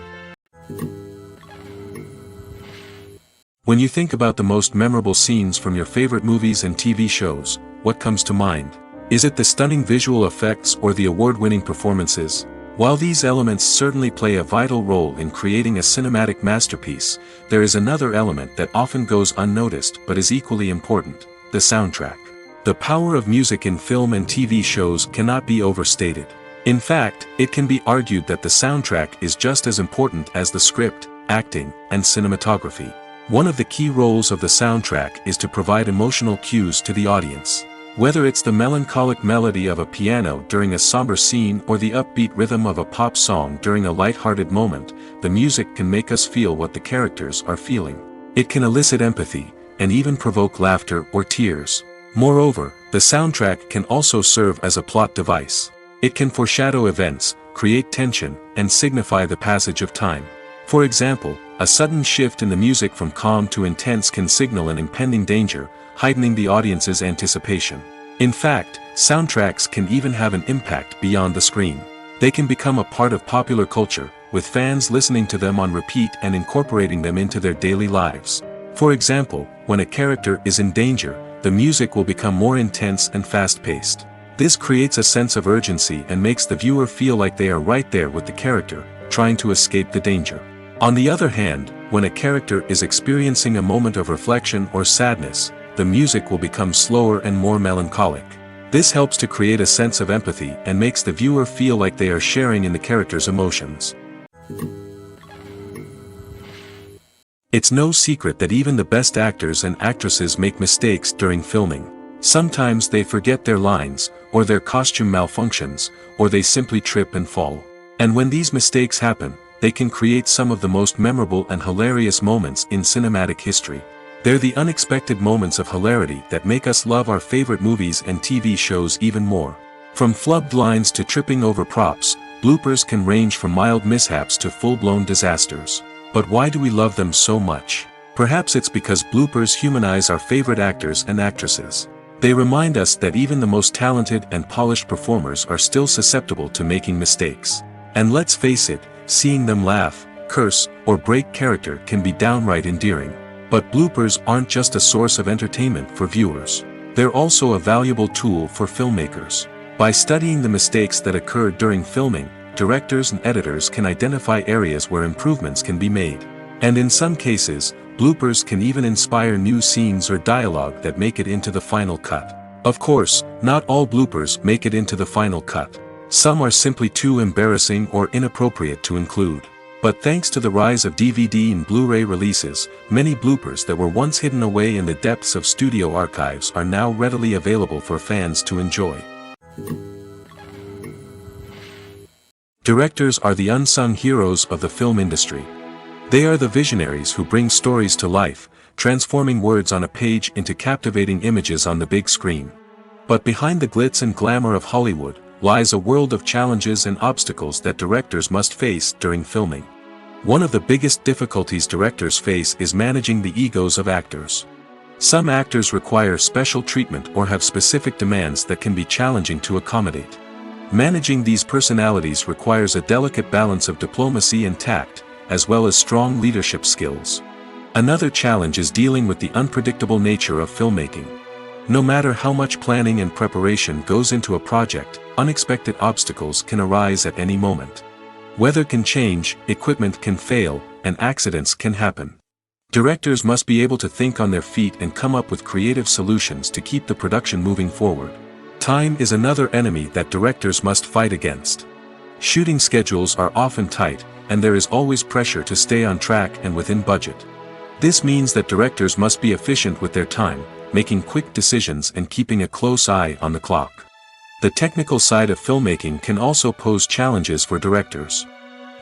When you think about the most memorable scenes from your favorite movies and TV shows, what comes to mind? Is it the stunning visual effects or the award-winning performances? While these elements certainly play a vital role in creating a cinematic masterpiece, there is another element that often goes unnoticed but is equally important: the soundtrack. The power of music in film and TV shows cannot be overstated. In fact, it can be argued that the soundtrack is just as important as the script, acting, and cinematography. One of the key roles of the soundtrack is to provide emotional cues to the audience. Whether it's the melancholic melody of a piano during a somber scene or the upbeat rhythm of a pop song during a light-hearted moment, the music can make us feel what the characters are feeling. It can elicit empathy, and even provoke laughter or tears. Moreover, the soundtrack can also serve as a plot device. It can foreshadow events, create tension, and signify the passage of time. For example, a sudden shift in the music from calm to intense can signal an impending danger, heightening the audience's anticipation. In fact, soundtracks can even have an impact beyond the screen. They can become a part of popular culture, with fans listening to them on repeat and incorporating them into their daily lives. For example, when a character is in danger, the music will become more intense and fast-paced. This creates a sense of urgency and makes the viewer feel like they are right there with the character, trying to escape the danger. On the other hand, when a character is experiencing a moment of reflection or sadness, the music will become slower and more melancholic. This helps to create a sense of empathy and makes the viewer feel like they are sharing in the character's emotions. It's no secret that even the best actors and actresses make mistakes during filming. Sometimes they forget their lines, or their costume malfunctions, or they simply trip and fall. And when these mistakes happen, they can create some of the most memorable and hilarious moments in cinematic history. They're the unexpected moments of hilarity that make us love our favorite movies and TV shows even more. From flubbed lines to tripping over props, bloopers can range from mild mishaps to full-blown disasters. But why do we love them so much? Perhaps it's because bloopers humanize our favorite actors and actresses. They remind us that even the most talented and polished performers are still susceptible to making mistakes. And let's face it, seeing them laugh, curse, or break character can be downright endearing. But bloopers aren't just a source of entertainment for viewers. They're also a valuable tool for filmmakers. By studying the mistakes that occurred during filming, directors and editors can identify areas where improvements can be made. And in some cases, bloopers can even inspire new scenes or dialogue that make it into the final cut. Of course, not all bloopers make it into the final cut. Some are simply too embarrassing or inappropriate to include. But thanks to the rise of DVD and Blu-ray releases, many bloopers that were once hidden away in the depths of studio archives are now readily available for fans to enjoy. Directors are the unsung heroes of the film industry. They are the visionaries who bring stories to life, transforming words on a page into captivating images on the big screen. But behind the glitz and glamour of Hollywood, lies a world of challenges and obstacles that directors must face during filming. One of the biggest difficulties directors face is managing the egos of actors. Some actors require special treatment or have specific demands that can be challenging to accommodate. Managing these personalities requires a delicate balance of diplomacy and tact, as well as strong leadership skills. Another challenge is dealing with the unpredictable nature of filmmaking. No matter how much planning and preparation goes into a project, unexpected obstacles can arise at any moment. Weather can change, equipment can fail, and accidents can happen. Directors must be able to think on their feet and come up with creative solutions to keep the production moving forward. Time is another enemy that directors must fight against. Shooting schedules are often tight, and there is always pressure to stay on track and within budget. This means that directors must be efficient with their time, making quick decisions and keeping a close eye on the clock. The technical side of filmmaking can also pose challenges for directors.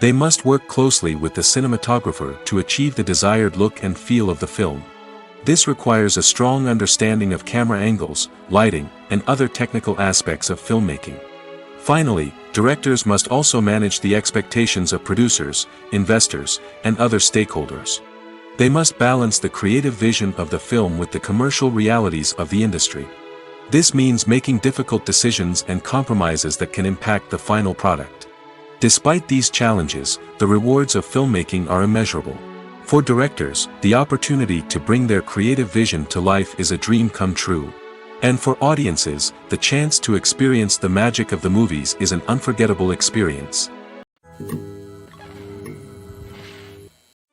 They must work closely with the cinematographer to achieve the desired look and feel of the film. This requires a strong understanding of camera angles, lighting, and other technical aspects of filmmaking. Finally, directors must also manage the expectations of producers, investors, and other stakeholders. They must balance the creative vision of the film with the commercial realities of the industry. This means making difficult decisions and compromises that can impact the final product. Despite these challenges, the rewards of filmmaking are immeasurable. For directors, the opportunity to bring their creative vision to life is a dream come true. And for audiences, the chance to experience the magic of the movies is an unforgettable experience.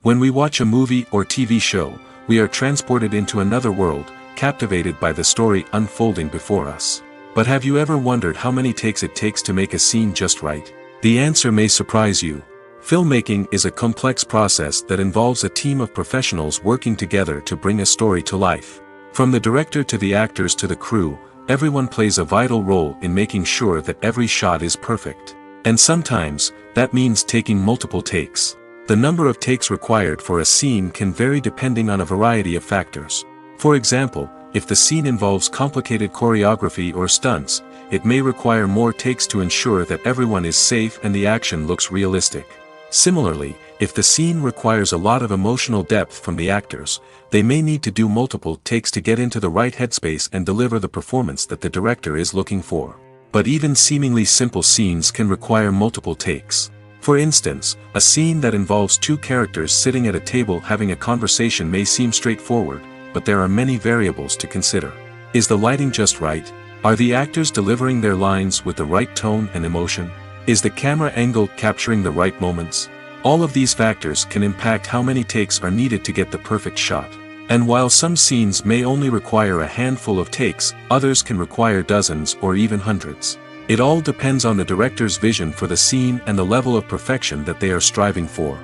When we watch a movie or TV show, we are transported into another world, captivated by the story unfolding before us. But have you ever wondered how many takes it takes to make a scene just right? The answer may surprise you. Filmmaking is a complex process that involves a team of professionals working together to bring a story to life. From the director to the actors to the crew, Everyone plays a vital role in making sure that every shot is perfect. And sometimes, that means taking multiple takes. The number of takes required for a scene can vary depending on a variety of factors. For example, if the scene involves complicated choreography or stunts, it may require more takes to ensure that everyone is safe and the action looks realistic. Similarly, if the scene requires a lot of emotional depth from the actors, they may need to do multiple takes to get into the right headspace and deliver the performance that the director is looking for. But even seemingly simple scenes can require multiple takes. For instance, a scene that involves two characters sitting at a table having a conversation may seem straightforward, but there are many variables to consider. Is the lighting just right? Are the actors delivering their lines with the right tone and emotion? Is the camera angle capturing the right moments? All of these factors can impact how many takes are needed to get the perfect shot. And while some scenes may only require a handful of takes, others can require dozens or even hundreds. It all depends on the director's vision for the scene and the level of perfection that they are striving for.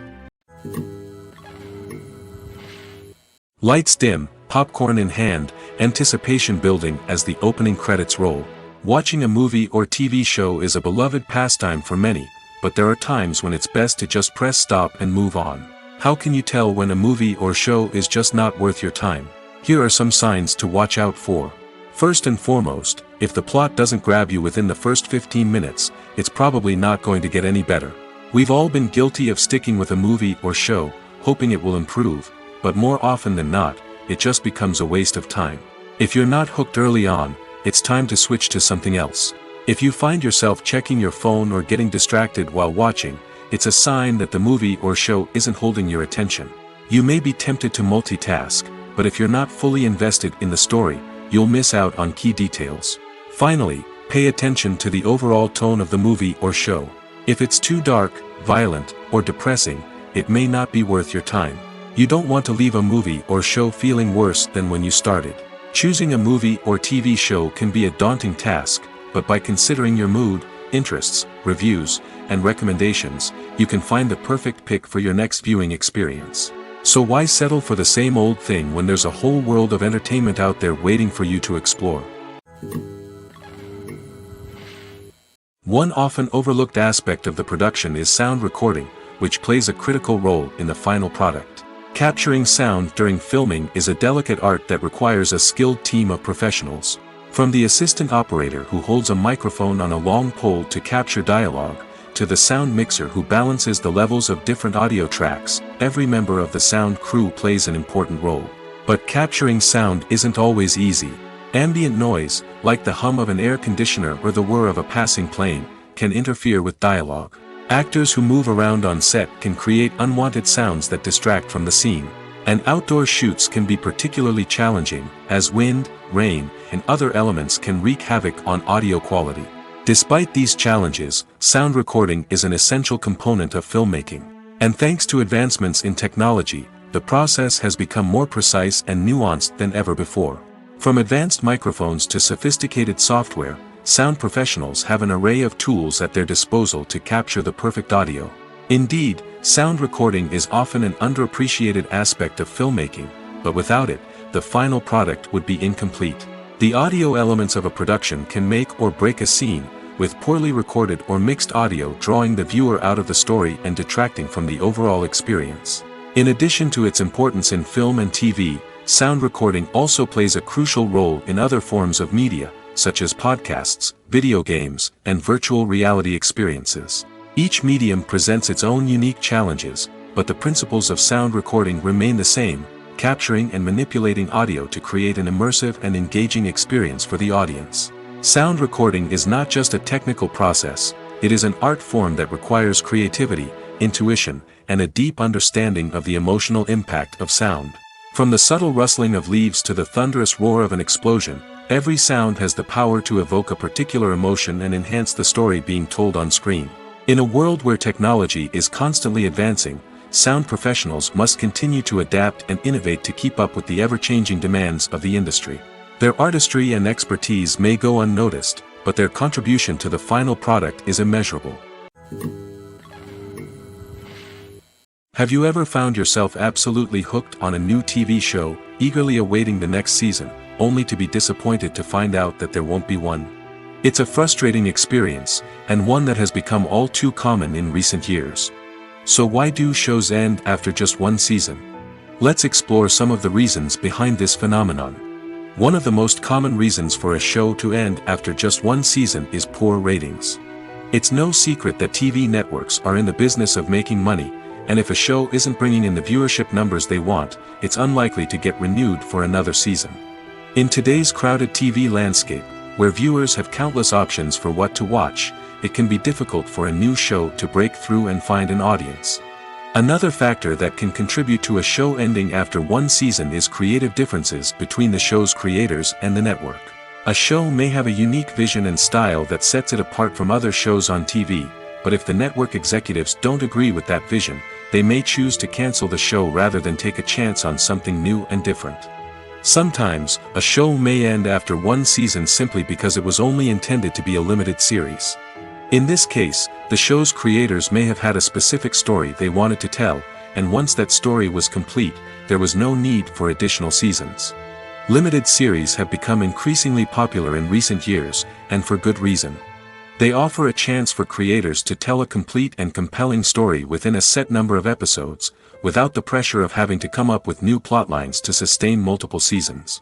Lights dim, popcorn in hand, anticipation building as the opening credits roll. Watching a movie or TV show is a beloved pastime for many, but there are times when it's best to just press stop and move on. How can you tell when a movie or show is just not worth your time? Here are some signs to watch out for. First and foremost, if the plot doesn't grab you within the first 15 minutes, it's probably not going to get any better. We've all been guilty of sticking with a movie or show, hoping it will improve, but more often than not, it just becomes a waste of time. If you're not hooked early on, it's time to switch to something else. If you find yourself checking your phone or getting distracted while watching, it's a sign that the movie or show isn't holding your attention. You may be tempted to multitask, but if you're not fully invested in the story, you'll miss out on key details. Finally, pay attention to the overall tone of the movie or show. If it's too dark, violent, or depressing, it may not be worth your time. You don't want to leave a movie or show feeling worse than when you started. Choosing a movie or TV show can be a daunting task, but by considering your mood, interests, reviews, and recommendations, you can find the perfect pick for your next viewing experience. So why settle for the same old thing when there's a whole world of entertainment out there waiting for you to explore? One often overlooked aspect of the production is sound recording, which plays a critical role in the final product. Capturing sound during filming is a delicate art that requires a skilled team of professionals. From the assistant operator who holds a microphone on a long pole to capture dialogue, to the sound mixer who balances the levels of different audio tracks, every member of the sound crew plays an important role. But capturing sound isn't always easy. Ambient noise, like the hum of an air conditioner or the whir of a passing plane, can interfere with dialogue. Actors who move around on set can create unwanted sounds that distract from the scene. And outdoor shoots can be particularly challenging, as wind, rain, and other elements can wreak havoc on audio quality. Despite these challenges, sound recording is an essential component of filmmaking. And thanks to advancements in technology, the process has become more precise and nuanced than ever before. From advanced microphones to sophisticated software, sound professionals have an array of tools at their disposal to capture the perfect audio. Indeed, sound recording is often an underappreciated aspect of filmmaking, but without it, the final product would be incomplete. The audio elements of a production can make or break a scene, with poorly recorded or mixed audio drawing the viewer out of the story and detracting from the overall experience. In addition to its importance in film and TV, sound recording also plays a crucial role in other forms of media, such as podcasts, video games, and virtual reality experiences. Each medium presents its own unique challenges, but the principles of sound recording remain the same, capturing and manipulating audio to create an immersive and engaging experience for the audience. Sound recording is not just a technical process, it is an art form that requires creativity, intuition, and a deep understanding of the emotional impact of sound. From the subtle rustling of leaves to the thunderous roar of an explosion, every sound has the power to evoke a particular emotion and enhance the story being told on screen. In a world where technology is constantly advancing, sound professionals must continue to adapt and innovate to keep up with the ever-changing demands of the industry. Their artistry and expertise may go unnoticed, but their contribution to the final product is immeasurable. Have you ever found yourself absolutely hooked on a new TV show, eagerly awaiting the next season, only to be disappointed to find out that there won't be one. It's a frustrating experience, and one that has become all too common in recent years. So why do shows end after just one season? Let's explore some of the reasons behind this phenomenon. One of the most common reasons for a show to end after just one season is poor ratings. It's no secret that TV networks are in the business of making money, and if a show isn't bringing in the viewership numbers they want, it's unlikely to get renewed for another season. In today's crowded TV landscape, where viewers have countless options for what to watch, it can be difficult for a new show to break through and find an audience. Another factor that can contribute to a show ending after one season is creative differences between the show's creators and the network. A show may have a unique vision and style that sets it apart from other shows on TV, but if the network executives don't agree with that vision, they may choose to cancel the show rather than take a chance on something new and different. Sometimes, a show may end after one season simply because it was only intended to be a limited series. In this case, the show's creators may have had a specific story they wanted to tell, and once that story was complete, there was no need for additional seasons. Limited series have become increasingly popular in recent years, and for good reason. They offer a chance for creators to tell a complete and compelling story within a set number of episodes, without the pressure of having to come up with new plotlines to sustain multiple seasons.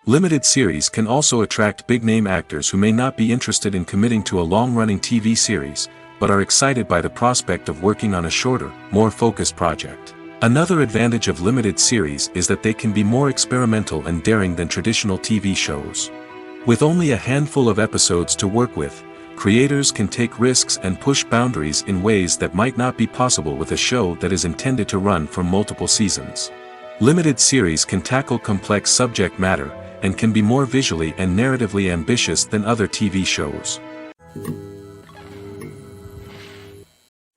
Limited series can also attract big-name actors who may not be interested in committing to a long-running TV series, but are excited by the prospect of working on a shorter, more focused project. Another advantage of limited series is that they can be more experimental and daring than traditional TV shows. With only a handful of episodes to work with, creators can take risks and push boundaries in ways that might not be possible with a show that is intended to run for multiple seasons. Limited series can tackle complex subject matter, and can be more visually and narratively ambitious than other TV shows.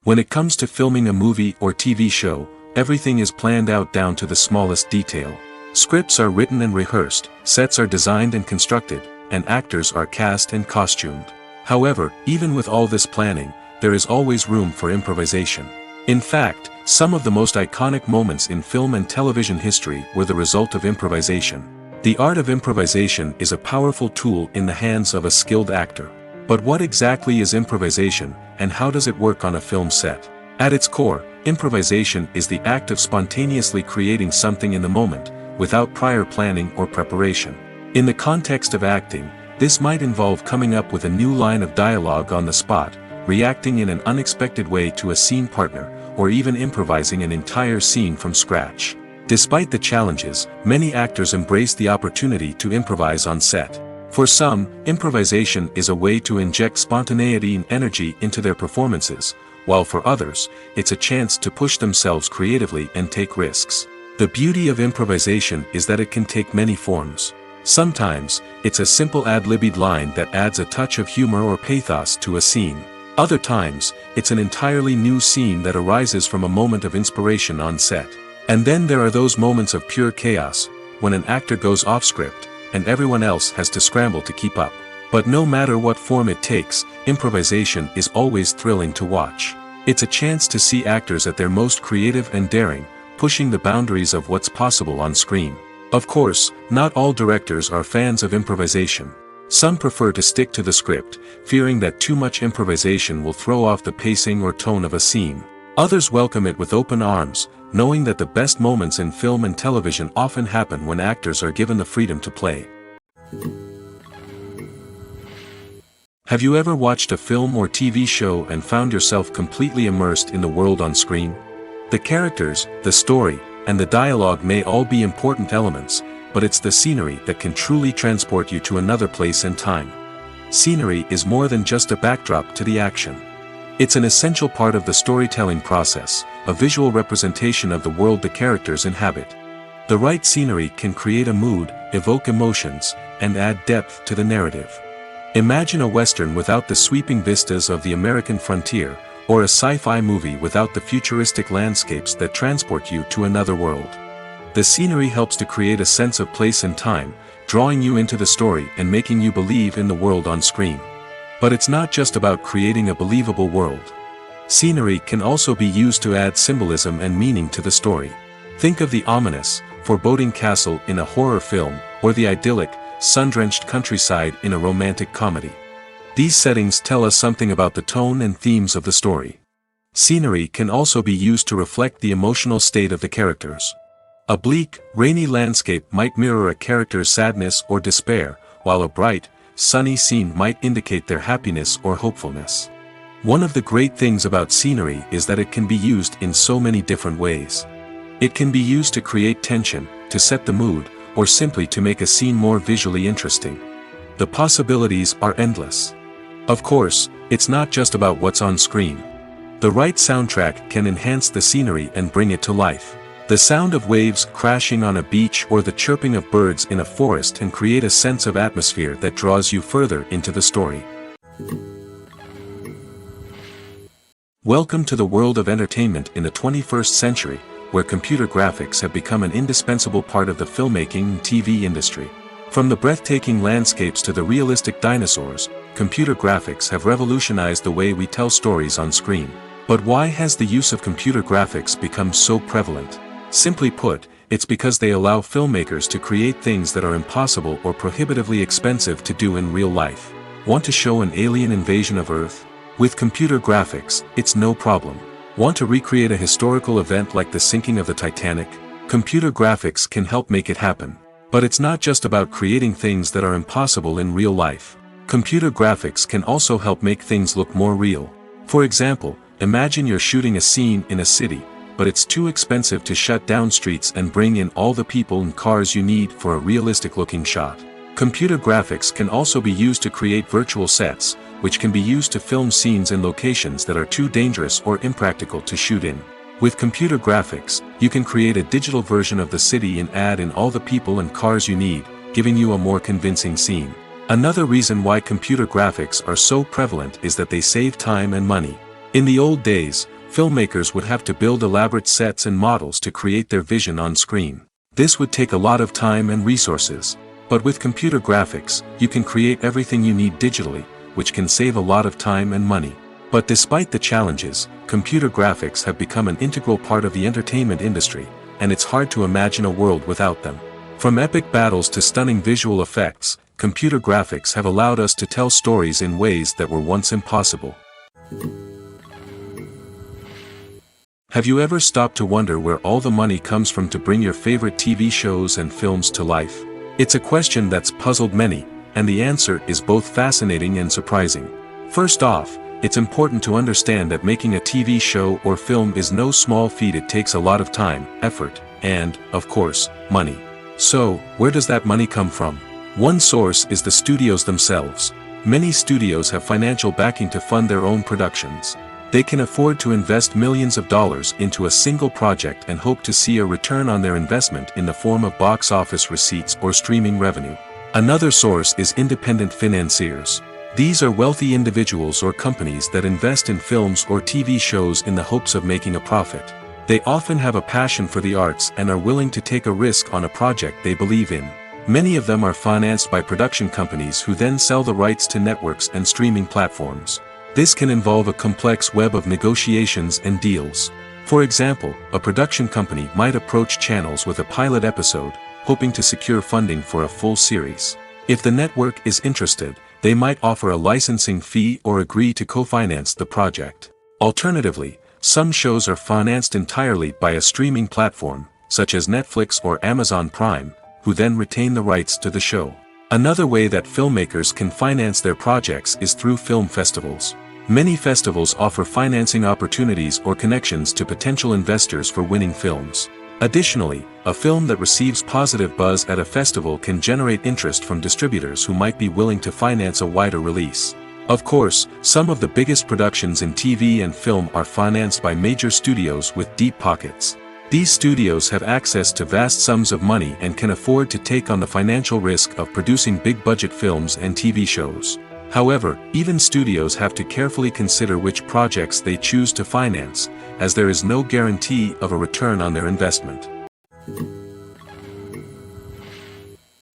When it comes to filming a movie or TV show, everything is planned out down to the smallest detail. Scripts are written and rehearsed, sets are designed and constructed, and actors are cast and costumed. However, even with all this planning, there is always room for improvisation. In fact, some of the most iconic moments in film and television history were the result of improvisation. The art of improvisation is a powerful tool in the hands of a skilled actor. But what exactly is improvisation, and how does it work on a film set? At its core, improvisation is the act of spontaneously creating something in the moment, without prior planning or preparation. In the context of acting, this might involve coming up with a new line of dialogue on the spot, reacting in an unexpected way to a scene partner, or even improvising an entire scene from scratch. Despite the challenges, many actors embrace the opportunity to improvise on set. For some, improvisation is a way to inject spontaneity and energy into their performances, while for others, it's a chance to push themselves creatively and take risks. The beauty of improvisation is that it can take many forms. Sometimes, it's a simple ad-libbed line that adds a touch of humor or pathos to a scene. Other times, it's an entirely new scene that arises from a moment of inspiration on set. And then there are those moments of pure chaos, when an actor goes off script, and everyone else has to scramble to keep up. But no matter what form it takes, improvisation is always thrilling to watch. It's a chance to see actors at their most creative and daring, pushing the boundaries of what's possible on screen. Of course, not all directors are fans of improvisation. Some prefer to stick to the script, fearing that too much improvisation will throw off the pacing or tone of a scene. Others welcome it with open arms, knowing that the best moments in film and television often happen when actors are given the freedom to play. Have you ever watched a film or TV show and found yourself completely immersed in the world on screen? The characters, the story, and the dialogue may all be important elements, but it's the scenery that can truly transport you to another place and time. Scenery is more than just a backdrop to the action. It's an essential part of the storytelling process, a visual representation of the world the characters inhabit. The right scenery can create a mood, evoke emotions, and add depth to the narrative. Imagine a Western without the sweeping vistas of the American frontier, or a sci-fi movie without the futuristic landscapes that transport you to another world. The scenery helps to create a sense of place and time, drawing you into the story and making you believe in the world on screen. But it's not just about creating a believable world. Scenery can also be used to add symbolism and meaning to the story. Think of the ominous, foreboding castle in a horror film, or the idyllic, sun-drenched countryside in a romantic comedy. These settings tell us something about the tone and themes of the story. Scenery can also be used to reflect the emotional state of the characters. A bleak, rainy landscape might mirror a character's sadness or despair, while a bright, sunny scene might indicate their happiness or hopefulness. One of the great things about scenery is that it can be used in so many different ways. It can be used to create tension, to set the mood, or simply to make a scene more visually interesting. The possibilities are endless. Of course, it's not just about what's on screen. The right soundtrack can enhance the scenery and bring it to life. The sound of waves crashing on a beach or the chirping of birds in a forest can create a sense of atmosphere that draws you further into the story. Welcome to the world of entertainment in the 21st century, where computer graphics have become an indispensable part of the filmmaking and TV industry. From the breathtaking landscapes to the realistic dinosaurs, computer graphics have revolutionized the way we tell stories on screen. But why has the use of computer graphics become so prevalent? Simply put, it's because they allow filmmakers to create things that are impossible or prohibitively expensive to do in real life. Want to show an alien invasion of Earth? With computer graphics, it's no problem. Want to recreate a historical event like the sinking of the Titanic? Computer graphics can help make it happen. But it's not just about creating things that are impossible in real life. Computer graphics can also help make things look more real. For example, imagine you're shooting a scene in a city, but it's too expensive to shut down streets and bring in all the people and cars you need for a realistic-looking shot. Computer graphics can also be used to create virtual sets, which can be used to film scenes in locations that are too dangerous or impractical to shoot in. With computer graphics, you can create a digital version of the city and add in all the people and cars you need, giving you a more convincing scene. Another reason why computer graphics are so prevalent is that they save time and money. In the old days, filmmakers would have to build elaborate sets and models to create their vision on screen. This would take a lot of time and resources. But with computer graphics, you can create everything you need digitally, which can save a lot of time and money. But despite the challenges, computer graphics have become an integral part of the entertainment industry, and it's hard to imagine a world without them. From epic battles to stunning visual effects, computer graphics have allowed us to tell stories in ways that were once impossible. Have you ever stopped to wonder where all the money comes from to bring your favorite TV shows and films to life? It's a question that's puzzled many, and the answer is both fascinating and surprising. First off, it's important to understand that making a TV show or film is no small feat. It takes a lot of time, effort, and, of course, money. So, where does that money come from? One source is the studios themselves. Many studios have financial backing to fund their own productions. They can afford to invest millions of dollars into a single project and hope to see a return on their investment in the form of box office receipts or streaming revenue. Another source is independent financiers. These are wealthy individuals or companies that invest in films or TV shows in the hopes of making a profit. They often have a passion for the arts and are willing to take a risk on a project they believe in. Many of them are financed by production companies who then sell the rights to networks and streaming platforms. This can involve a complex web of negotiations and deals. For example, a production company might approach channels with a pilot episode, hoping to secure funding for a full series. If the network is interested, they might offer a licensing fee or agree to co-finance the project. Alternatively, some shows are financed entirely by a streaming platform, such as Netflix or Amazon Prime, who then retain the rights to the show. Another way that filmmakers can finance their projects is through film festivals. Many festivals offer financing opportunities or connections to potential investors for winning films. Additionally, a film that receives positive buzz at a festival can generate interest from distributors who might be willing to finance a wider release. Of course, some of the biggest productions in TV and film are financed by major studios with deep pockets. These studios have access to vast sums of money and can afford to take on the financial risk of producing big-budget films and TV shows. However, even studios have to carefully consider which projects they choose to finance, as there is no guarantee of a return on their investment.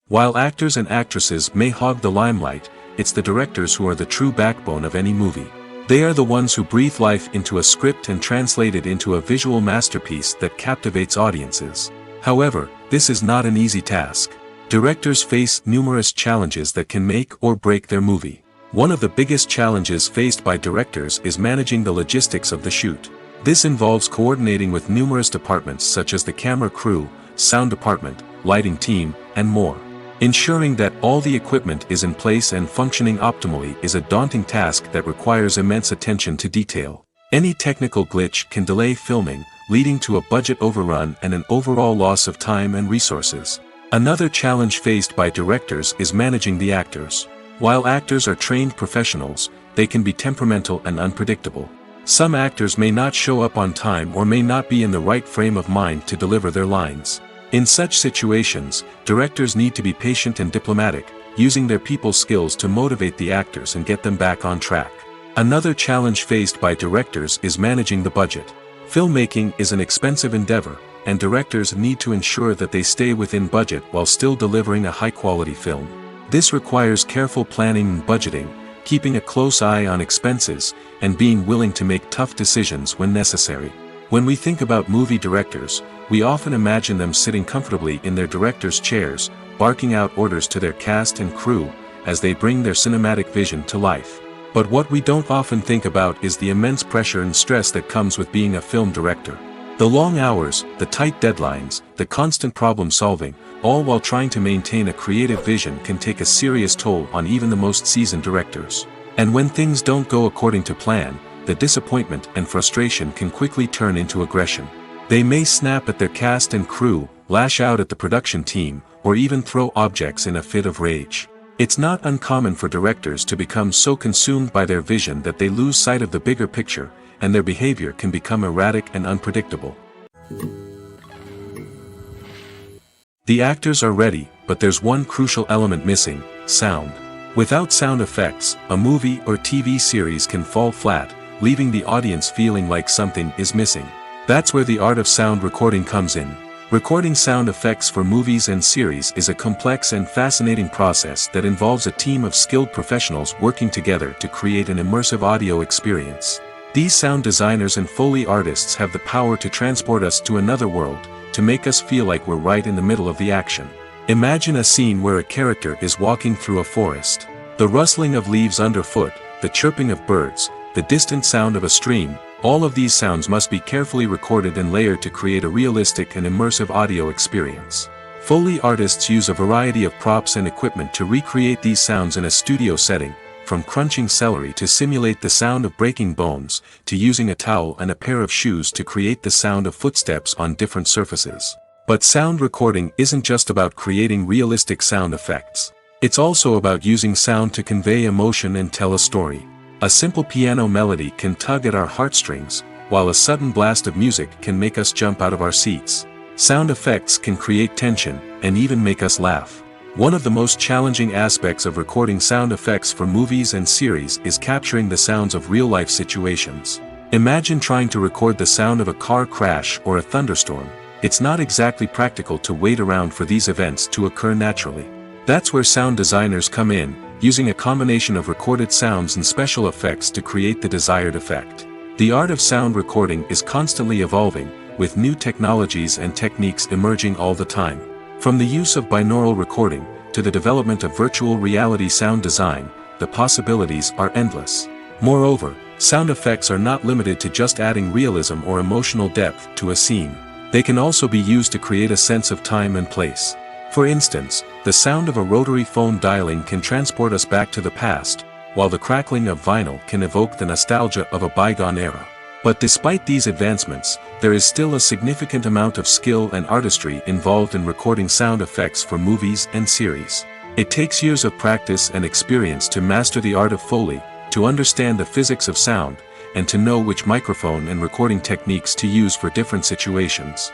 While actors and actresses may hog the limelight, it's the directors who are the true backbone of any movie. They are the ones who breathe life into a script and translate it into a visual masterpiece that captivates audiences. However, this is not an easy task. Directors face numerous challenges that can make or break their movie. One of the biggest challenges faced by directors is managing the logistics of the shoot. This involves coordinating with numerous departments such as the camera crew, sound department, lighting team, and more. Ensuring that all the equipment is in place and functioning optimally is a daunting task that requires immense attention to detail. Any technical glitch can delay filming, leading to a budget overrun and an overall loss of time and resources. Another challenge faced by directors is managing the actors. While actors are trained professionals, they can be temperamental and unpredictable. Some actors may not show up on time or may not be in the right frame of mind to deliver their lines. In such situations, directors need to be patient and diplomatic, using their people skills to motivate the actors and get them back on track. Another challenge faced by directors is managing the budget. Filmmaking is an expensive endeavor, and directors need to ensure that they stay within budget while still delivering a high-quality film. This requires careful planning and budgeting, keeping a close eye on expenses, and being willing to make tough decisions when necessary. When we think about movie directors, we often imagine them sitting comfortably in their director's chairs, barking out orders to their cast and crew, as they bring their cinematic vision to life. But what we don't often think about is the immense pressure and stress that comes with being a film director. The long hours, the tight deadlines, the constant problem solving, all while trying to maintain a creative vision can take a serious toll on even the most seasoned directors. And when things don't go according to plan, the disappointment and frustration can quickly turn into aggression. They may snap at their cast and crew, lash out at the production team, or even throw objects in a fit of rage. It's not uncommon for directors to become so consumed by their vision that they lose sight of the bigger picture, and their behavior can become erratic and unpredictable. The actors are ready, but there's one crucial element missing: sound. Without sound effects, a movie or TV series can fall flat, leaving the audience feeling like something is missing. That's where the art of sound recording comes in. Recording sound effects for movies and series is a complex and fascinating process that involves a team of skilled professionals working together to create an immersive audio experience. These sound designers and Foley artists have the power to transport us to another world, to make us feel like we're right in the middle of the action. Imagine a scene where a character is walking through a forest. The rustling of leaves underfoot, the chirping of birds, the distant sound of a stream, all of these sounds must be carefully recorded and layered to create a realistic and immersive audio experience. Foley artists use a variety of props and equipment to recreate these sounds in a studio setting, from crunching celery to simulate the sound of breaking bones, to using a towel and a pair of shoes to create the sound of footsteps on different surfaces. But sound recording isn't just about creating realistic sound effects. It's also about using sound to convey emotion and tell a story. A simple piano melody can tug at our heartstrings, while a sudden blast of music can make us jump out of our seats. Sound effects can create tension, and even make us laugh. One of the most challenging aspects of recording sound effects for movies and series is capturing the sounds of real-life situations. Imagine trying to record the sound of a car crash or a thunderstorm. It's not exactly practical to wait around for these events to occur naturally. That's where sound designers come in, using a combination of recorded sounds and special effects to create the desired effect. The art of sound recording is constantly evolving, with new technologies and techniques emerging all the time. From the use of binaural recording, to the development of virtual reality sound design, the possibilities are endless. Moreover, sound effects are not limited to just adding realism or emotional depth to a scene. They can also be used to create a sense of time and place. For instance, the sound of a rotary phone dialing can transport us back to the past, while the crackling of vinyl can evoke the nostalgia of a bygone era. But despite these advancements, there is still a significant amount of skill and artistry involved in recording sound effects for movies and series. It takes years of practice and experience to master the art of Foley, to understand the physics of sound, and to know which microphone and recording techniques to use for different situations.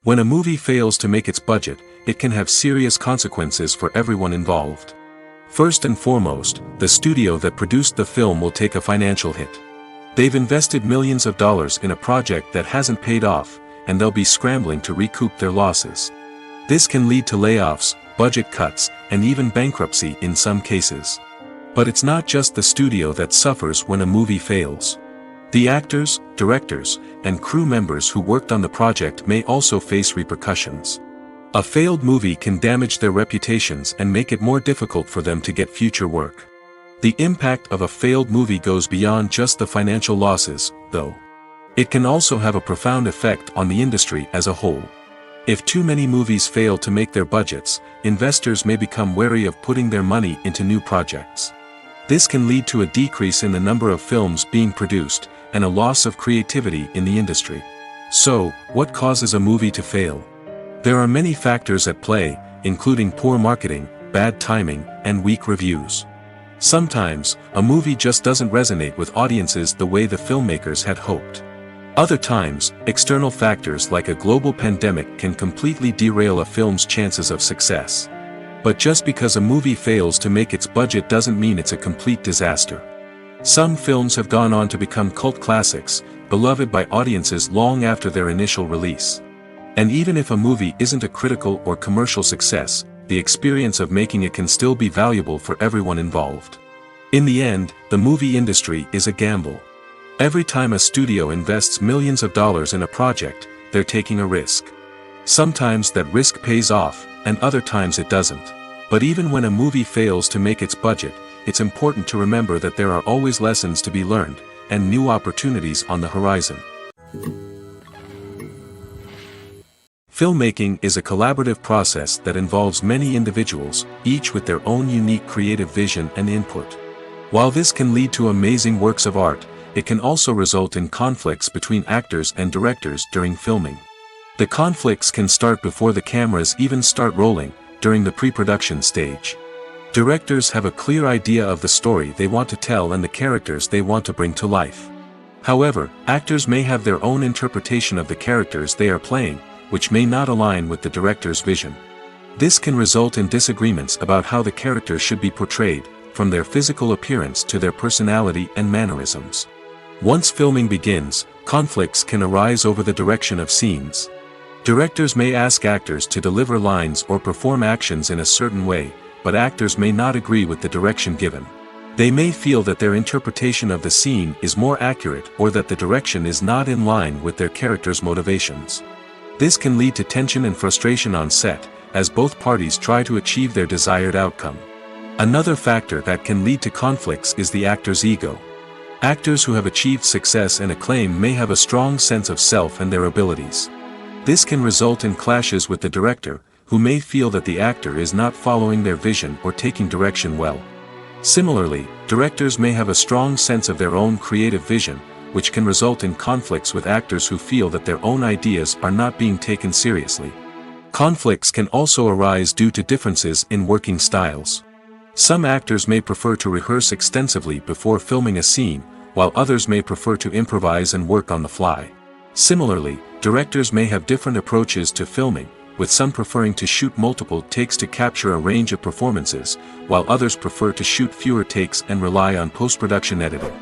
When a movie fails to make its budget, it can have serious consequences for everyone involved. First and foremost, the studio that produced the film will take a financial hit. They've invested millions of dollars in a project that hasn't paid off, and they'll be scrambling to recoup their losses. This can lead to layoffs, budget cuts, and even bankruptcy in some cases. But it's not just the studio that suffers when a movie fails. The actors, directors, and crew members who worked on the project may also face repercussions. A failed movie can damage their reputations and make it more difficult for them to get future work. The impact of a failed movie goes beyond just the financial losses, though. It can also have a profound effect on the industry as a whole. If too many movies fail to make their budgets, investors may become wary of putting their money into new projects. This can lead to a decrease in the number of films being produced, and a loss of creativity in the industry. So, what causes a movie to fail? There are many factors at play, including poor marketing, bad timing, and weak reviews. Sometimes, a movie just doesn't resonate with audiences the way the filmmakers had hoped. Other times, external factors like a global pandemic can completely derail a film's chances of success. But just because a movie fails to make its budget doesn't mean it's a complete disaster. Some films have gone on to become cult classics, beloved by audiences long after their initial release. And even if a movie isn't a critical or commercial success, the experience of making it can still be valuable for everyone involved. In the end, the movie industry is a gamble. Every time a studio invests millions of dollars in a project, they're taking a risk. Sometimes that risk pays off, and other times it doesn't. But even when a movie fails to make its budget, it's important to remember that there are always lessons to be learned, and new opportunities on the horizon. Filmmaking is a collaborative process that involves many individuals, each with their own unique creative vision and input. While this can lead to amazing works of art, it can also result in conflicts between actors and directors during filming. The conflicts can start before the cameras even start rolling, during the pre-production stage. Directors have a clear idea of the story they want to tell and the characters they want to bring to life. However, actors may have their own interpretation of the characters they are playing, which may not align with the director's vision. This can result in disagreements about how the characters should be portrayed, from their physical appearance to their personality and mannerisms. Once filming begins, conflicts can arise over the direction of scenes. Directors may ask actors to deliver lines or perform actions in a certain way, but actors may not agree with the direction given. They may feel that their interpretation of the scene is more accurate or that the direction is not in line with their character's motivations. This can lead to tension and frustration on set, as both parties try to achieve their desired outcome. Another factor that can lead to conflicts is the actor's ego. Actors who have achieved success and acclaim may have a strong sense of self and their abilities. This can result in clashes with the director, who may feel that the actor is not following their vision or taking direction well. Similarly, directors may have a strong sense of their own creative vision, which can result in conflicts with actors who feel that their own ideas are not being taken seriously. Conflicts can also arise due to differences in working styles. Some actors may prefer to rehearse extensively before filming a scene, while others may prefer to improvise and work on the fly. Similarly, directors may have different approaches to filming, with some preferring to shoot multiple takes to capture a range of performances, while others prefer to shoot fewer takes and rely on post-production editing.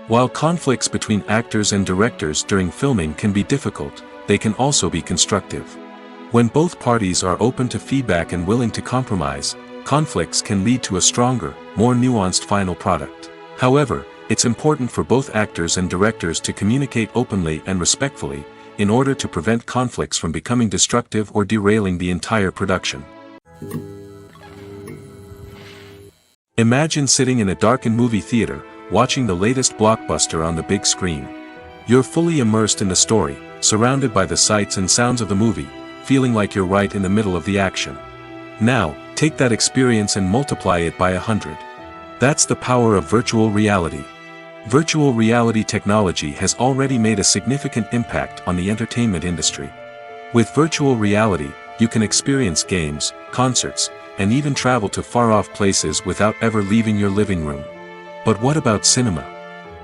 While conflicts between actors and directors during filming can be difficult, they can also be constructive. When both parties are open to feedback and willing to compromise, conflicts can lead to a stronger, more nuanced final product. However, it's important for both actors and directors to communicate openly and respectfully, in order to prevent conflicts from becoming destructive or derailing the entire production. Imagine sitting in a darkened movie theater, watching the latest blockbuster on the big screen. You're fully immersed in the story, surrounded by the sights and sounds of the movie, feeling like you're right in the middle of the action. Now, take that experience and multiply it by 100. That's the power of virtual reality. Virtual reality technology has already made a significant impact on the entertainment industry. With virtual reality, you can experience games, concerts, and even travel to far-off places without ever leaving your living room. But what about cinema?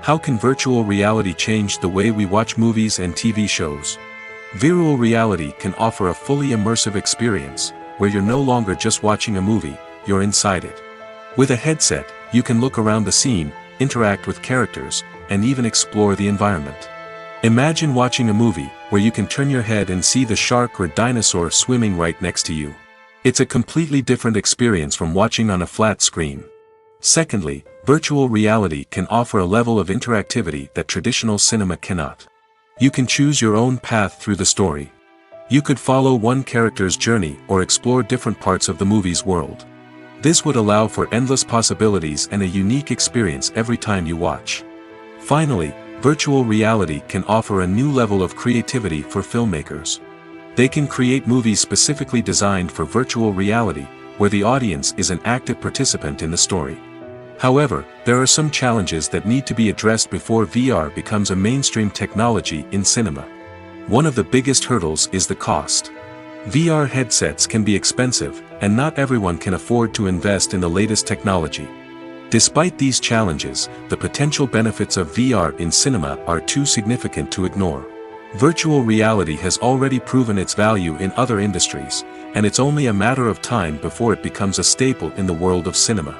How can virtual reality change the way we watch movies and TV shows? Virtual reality can offer a fully immersive experience, where you're no longer just watching a movie, you're inside it. With a headset, you can look around the scene, interact with characters, and even explore the environment. Imagine watching a movie, where you can turn your head and see the shark or dinosaur swimming right next to you. It's a completely different experience from watching on a flat screen. Secondly, virtual reality can offer a level of interactivity that traditional cinema cannot. You can choose your own path through the story. You could follow one character's journey or explore different parts of the movie's world. This would allow for endless possibilities and a unique experience every time you watch. Finally, virtual reality can offer a new level of creativity for filmmakers. They can create movies specifically designed for virtual reality, where the audience is an active participant in the story. However, there are some challenges that need to be addressed before VR becomes a mainstream technology in cinema. One of the biggest hurdles is the cost. VR headsets can be expensive, and not everyone can afford to invest in the latest technology. Despite these challenges, the potential benefits of VR in cinema are too significant to ignore. Virtual reality has already proven its value in other industries, and it's only a matter of time before it becomes a staple in the world of cinema.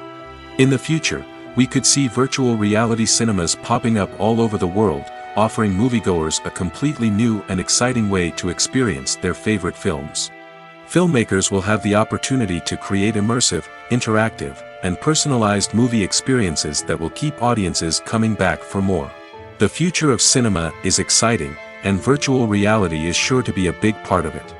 In the future, we could see virtual reality cinemas popping up all over the world, offering moviegoers a completely new and exciting way to experience their favorite films. Filmmakers will have the opportunity to create immersive, interactive, and personalized movie experiences that will keep audiences coming back for more. The future of cinema is exciting, and virtual reality is sure to be a big part of it.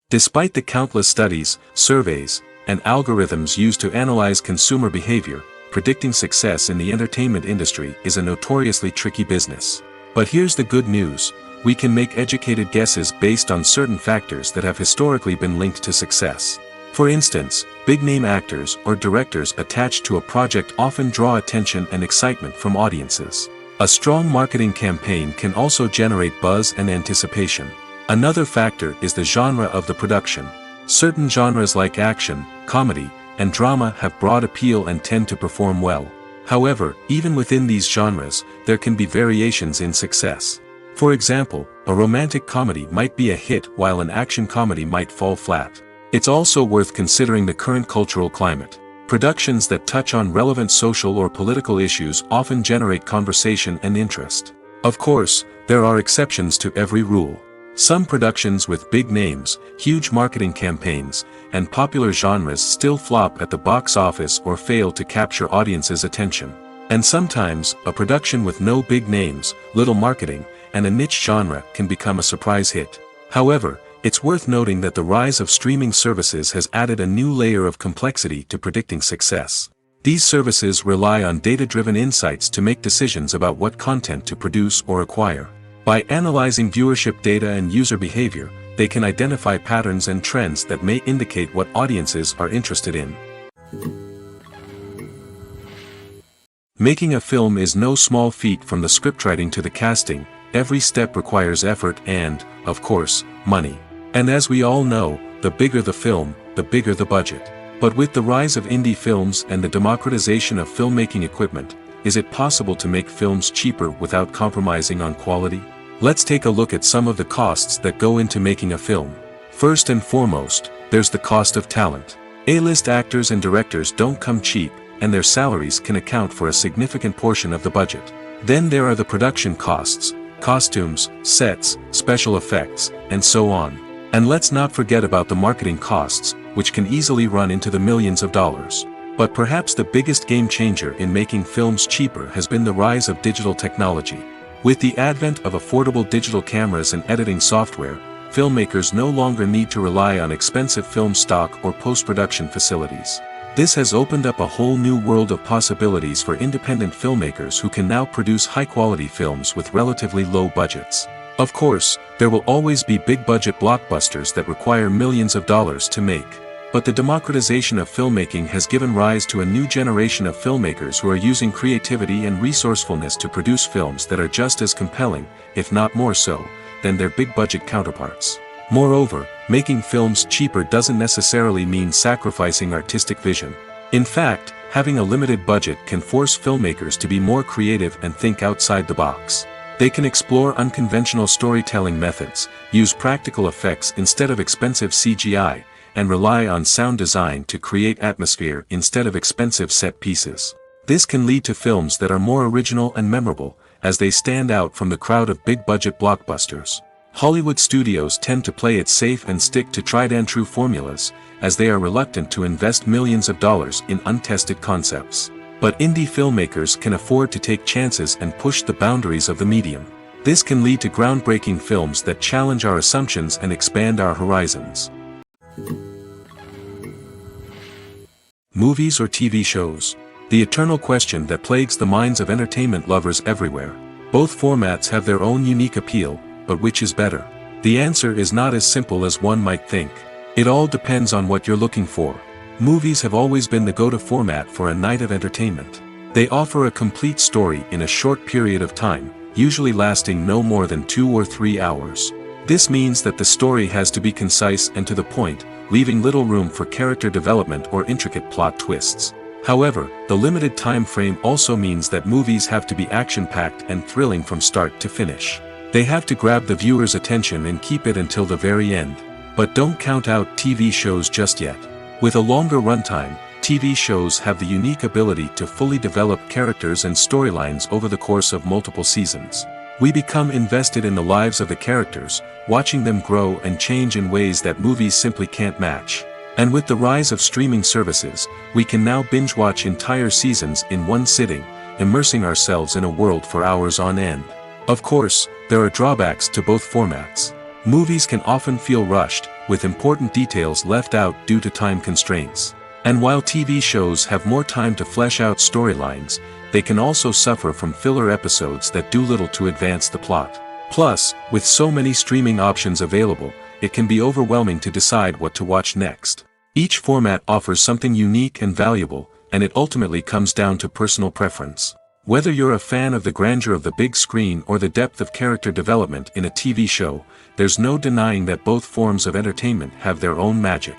Despite the countless studies, surveys, and algorithms used to analyze consumer behavior, predicting success in the entertainment industry is a notoriously tricky business. But here's the good news: we can make educated guesses based on certain factors that have historically been linked to success. For instance, big-name actors or directors attached to a project often draw attention and excitement from audiences. A strong marketing campaign can also generate buzz and anticipation. Another factor is the genre of the production. Certain genres like action, comedy, and drama have broad appeal and tend to perform well. However, even within these genres, there can be variations in success. For example, a romantic comedy might be a hit while an action comedy might fall flat. It's also worth considering the current cultural climate. Productions that touch on relevant social or political issues often generate conversation and interest. Of course, there are exceptions to every rule. Some productions with big names, huge marketing campaigns, and popular genres still flop at the box office or fail to capture audiences' attention. And sometimes, a production with no big names, little marketing, and a niche genre can become a surprise hit. However, it's worth noting that the rise of streaming services has added a new layer of complexity to predicting success. These services rely on data-driven insights to make decisions about what content to produce or acquire. By analyzing viewership data and user behavior, they can identify patterns and trends that may indicate what audiences are interested in. Making a film is no small feat. From the scriptwriting to the casting, every step requires effort and, of course, money. And as we all know, the bigger the film, the bigger the budget. But with the rise of indie films and the democratization of filmmaking equipment, is it possible to make films cheaper without compromising on quality? Let's take a look at some of the costs that go into making a film. First and foremost, there's the cost of talent. A-list actors and directors don't come cheap, and their salaries can account for a significant portion of the budget. Then there are the production costs, costumes, sets, special effects, and so on. And let's not forget about the marketing costs, which can easily run into the millions of dollars. But perhaps the biggest game changer in making films cheaper has been the rise of digital technology. With the advent of affordable digital cameras and editing software, filmmakers no longer need to rely on expensive film stock or post-production facilities. This has opened up a whole new world of possibilities for independent filmmakers who can now produce high-quality films with relatively low budgets. Of course, there will always be big-budget blockbusters that require millions of dollars to make. But the democratization of filmmaking has given rise to a new generation of filmmakers who are using creativity and resourcefulness to produce films that are just as compelling, if not more so, than their big-budget counterparts. Moreover, making films cheaper doesn't necessarily mean sacrificing artistic vision. In fact, having a limited budget can force filmmakers to be more creative and think outside the box. They can explore unconventional storytelling methods, use practical effects instead of expensive CGI, and rely on sound design to create atmosphere instead of expensive set pieces. This can lead to films that are more original and memorable, as they stand out from the crowd of big-budget blockbusters. Hollywood studios tend to play it safe and stick to tried-and-true formulas, as they are reluctant to invest millions of dollars in untested concepts. But indie filmmakers can afford to take chances and push the boundaries of the medium. This can lead to groundbreaking films that challenge our assumptions and expand our horizons. Movies or TV shows? The eternal question that plagues the minds of entertainment lovers everywhere. Both formats have their own unique appeal, but which is better? The answer is not as simple as one might think. It all depends on what you're looking for. Movies have always been the go-to format for a night of entertainment. They offer a complete story in a short period of time, usually lasting no more than 2 or 3 hours. This means that the story has to be concise and to the point, leaving little room for character development or intricate plot twists. However, the limited time frame also means that movies have to be action-packed and thrilling from start to finish. They have to grab the viewer's attention and keep it until the very end. But don't count out TV shows just yet. With a longer runtime, TV shows have the unique ability to fully develop characters and storylines over the course of multiple seasons. We become invested in the lives of the characters, watching them grow and change in ways that movies simply can't match. And with the rise of streaming services, we can now binge-watch entire seasons in one sitting, immersing ourselves in a world for hours on end. Of course, there are drawbacks to both formats. Movies can often feel rushed, with important details left out due to time constraints. And while TV shows have more time to flesh out storylines, they can also suffer from filler episodes that do little to advance the plot. Plus, with so many streaming options available, it can be overwhelming to decide what to watch next. Each format offers something unique and valuable, and it ultimately comes down to personal preference. Whether you're a fan of the grandeur of the big screen or the depth of character development in a TV show, there's no denying that both forms of entertainment have their own magic.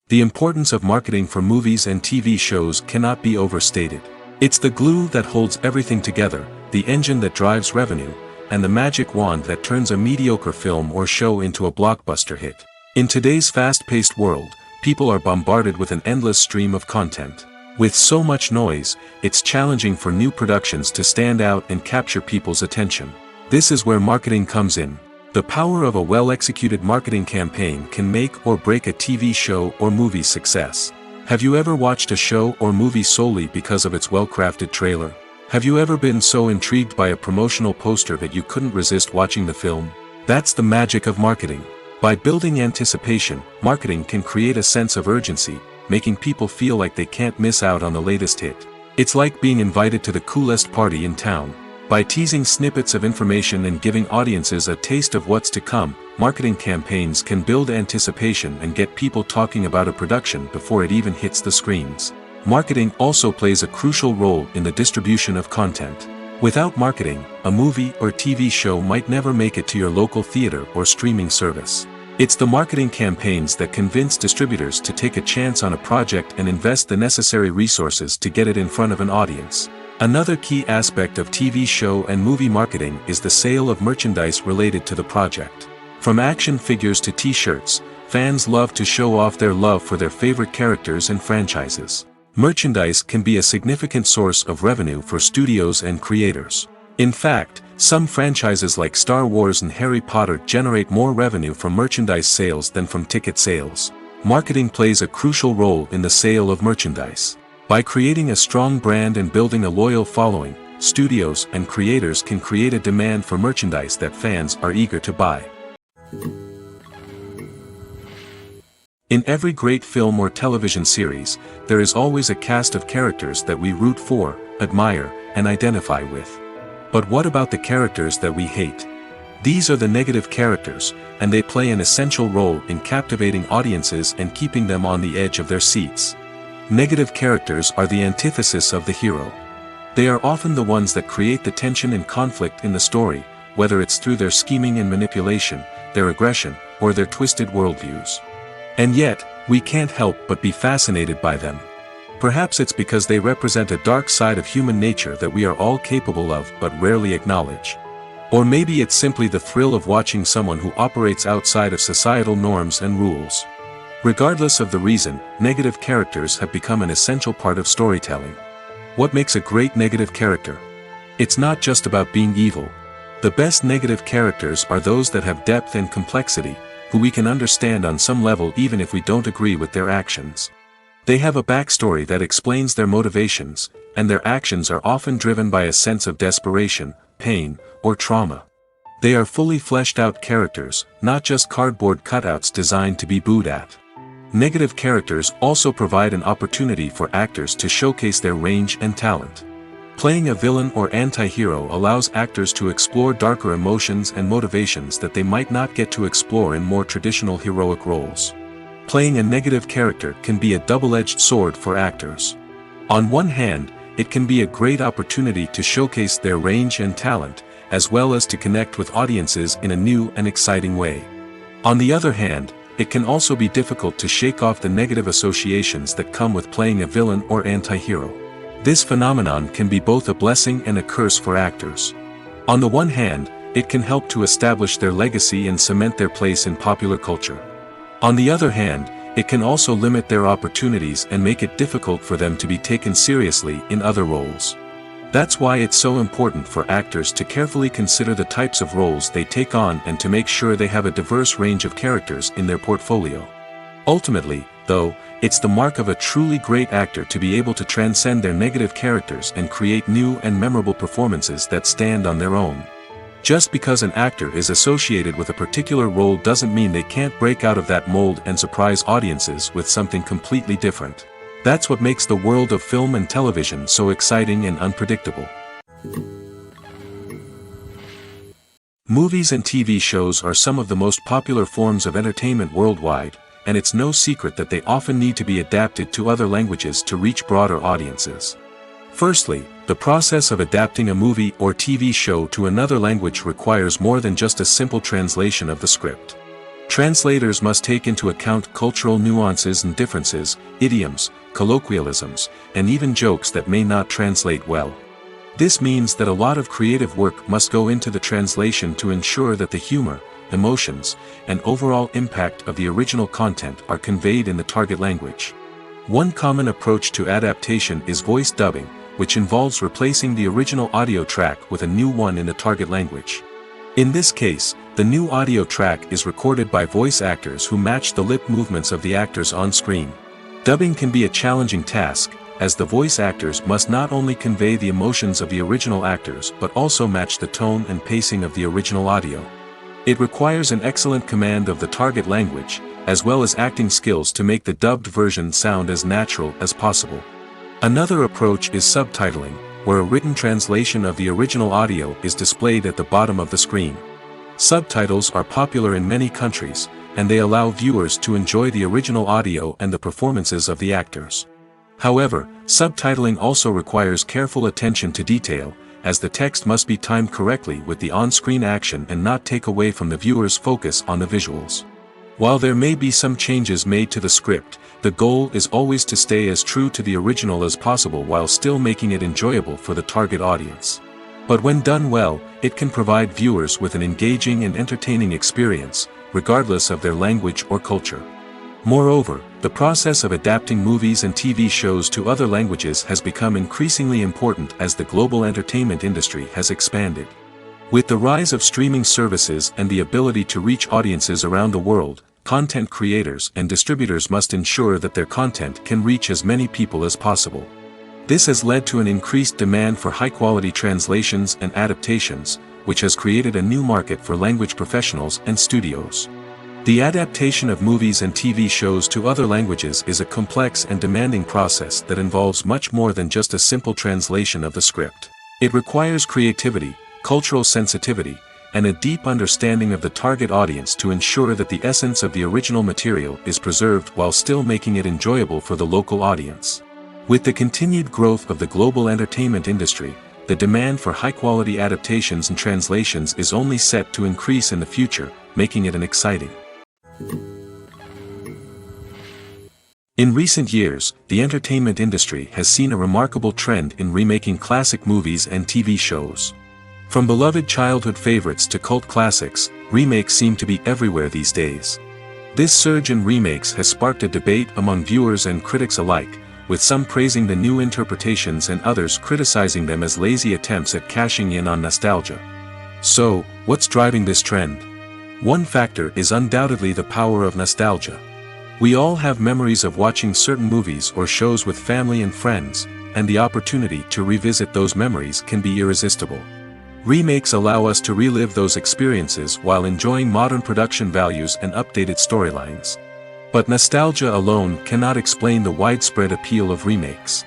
The importance of marketing for movies and TV shows cannot be overstated. It's the glue that holds everything together, the engine that drives revenue, and the magic wand that turns a mediocre film or show into a blockbuster hit. In today's fast-paced world, people are bombarded with an endless stream of content. With so much noise, it's challenging for new productions to stand out and capture people's attention. This is where marketing comes in. The power of a well-executed marketing campaign can make or break a TV show or movie's success. Have you ever watched a show or movie solely because of its well-crafted trailer? Have you ever been so intrigued by a promotional poster that you couldn't resist watching the film? That's the magic of marketing. By building anticipation, marketing can create a sense of urgency, making people feel like they can't miss out on the latest hit. It's like being invited to the coolest party in town. By teasing snippets of information and giving audiences a taste of what's to come, marketing campaigns can build anticipation and get people talking about a production before it even hits the screens. Marketing also plays a crucial role in the distribution of content. Without marketing, a movie or TV show might never make it to your local theater or streaming service. It's the marketing campaigns that convince distributors to take a chance on a project and invest the necessary resources to get it in front of an audience. Another key aspect of TV show and movie marketing is the sale of merchandise related to the project. From action figures to t-shirts, fans love to show off their love for their favorite characters and franchises. Merchandise can be a significant source of revenue for studios and creators. In fact, some franchises like Star Wars and Harry Potter generate more revenue from merchandise sales than from ticket sales. Marketing plays a crucial role in the sale of merchandise. By creating a strong brand and building a loyal following, studios and creators can create a demand for merchandise that fans are eager to buy. In every great film or television series, there is always a cast of characters that we root for, admire, and identify with. But what about the characters that we hate? These are the negative characters, and they play an essential role in captivating audiences and keeping them on the edge of their seats. Negative characters are the antithesis of the hero. They are often the ones that create the tension and conflict in the story, whether it's through their scheming and manipulation, their aggression, or their twisted worldviews. And yet, we can't help but be fascinated by them. Perhaps it's because they represent a dark side of human nature that we are all capable of but rarely acknowledge. Or maybe it's simply the thrill of watching someone who operates outside of societal norms and rules. Regardless of the reason, negative characters have become an essential part of storytelling. What makes a great negative character? It's not just about being evil. The best negative characters are those that have depth and complexity, who we can understand on some level even if we don't agree with their actions. They have a backstory that explains their motivations, and their actions are often driven by a sense of desperation, pain, or trauma. They are fully fleshed out characters, not just cardboard cutouts designed to be booed at. Negative characters also provide an opportunity for actors to showcase their range and talent. Playing a villain or anti-hero allows actors to explore darker emotions and motivations that they might not get to explore in more traditional heroic roles. Playing a negative character can be a double-edged sword for actors. On one hand, it can be a great opportunity to showcase their range and talent, as well as to connect with audiences in a new and exciting way. On the other hand, it can also be difficult to shake off the negative associations that come with playing a villain or anti-hero. This phenomenon can be both a blessing and a curse for actors. On the one hand, it can help to establish their legacy and cement their place in popular culture. On the other hand, it can also limit their opportunities and make it difficult for them to be taken seriously in other roles. That's why it's so important for actors to carefully consider the types of roles they take on and to make sure they have a diverse range of characters in their portfolio. Ultimately, though, it's the mark of a truly great actor to be able to transcend their negative characters and create new and memorable performances that stand on their own. Just because an actor is associated with a particular role doesn't mean they can't break out of that mold and surprise audiences with something completely different. That's what makes the world of film and television so exciting and unpredictable. Movies and TV shows are some of the most popular forms of entertainment worldwide, and it's no secret that they often need to be adapted to other languages to reach broader audiences. Firstly, the process of adapting a movie or TV show to another language requires more than just a simple translation of the script. Translators must take into account cultural nuances and differences, idioms, colloquialisms, and even jokes that may not translate well. This means that a lot of creative work must go into the translation to ensure that the humor, emotions, and overall impact of the original content are conveyed in the target language. One common approach to adaptation is voice dubbing, which involves replacing the original audio track with a new one in the target language. In this case, the new audio track is recorded by voice actors who match the lip movements of the actors on screen. Dubbing can be a challenging task, as the voice actors must not only convey the emotions of the original actors but also match the tone and pacing of the original audio. It requires an excellent command of the target language, as well as acting skills to make the dubbed version sound as natural as possible. Another approach is subtitling, where a written translation of the original audio is displayed at the bottom of the screen. Subtitles are popular in many countries, and they allow viewers to enjoy the original audio and the performances of the actors. However, subtitling also requires careful attention to detail, as the text must be timed correctly with the on-screen action and not take away from the viewer's focus on the visuals. While there may be some changes made to the script, the goal is always to stay as true to the original as possible while still making it enjoyable for the target audience. But when done well, it can provide viewers with an engaging and entertaining experience, regardless of their language or culture. Moreover, the process of adapting movies and TV shows to other languages has become increasingly important as the global entertainment industry has expanded. With the rise of streaming services and the ability to reach audiences around the world, content creators and distributors must ensure that their content can reach as many people as possible. This has led to an increased demand for high-quality translations and adaptations, which has created a new market for language professionals and studios. The adaptation of movies and TV shows to other languages is a complex and demanding process that involves much more than just a simple translation of the script. It requires creativity, cultural sensitivity, and a deep understanding of the target audience to ensure that the essence of the original material is preserved while still making it enjoyable for the local audience. With the continued growth of the global entertainment industry, the demand for high-quality adaptations and translations is only set to increase in the future, making it an exciting. In recent years, the entertainment industry has seen a remarkable trend in remaking classic movies and TV shows. From beloved childhood favorites to cult classics, remakes seem to be everywhere these days. This surge in remakes has sparked a debate among viewers and critics alike, with some praising the new interpretations and others criticizing them as lazy attempts at cashing in on nostalgia. So, what's driving this trend? One factor is undoubtedly the power of nostalgia. We all have memories of watching certain movies or shows with family and friends, and the opportunity to revisit those memories can be irresistible. Remakes allow us to relive those experiences while enjoying modern production values and updated storylines. But nostalgia alone cannot explain the widespread appeal of remakes.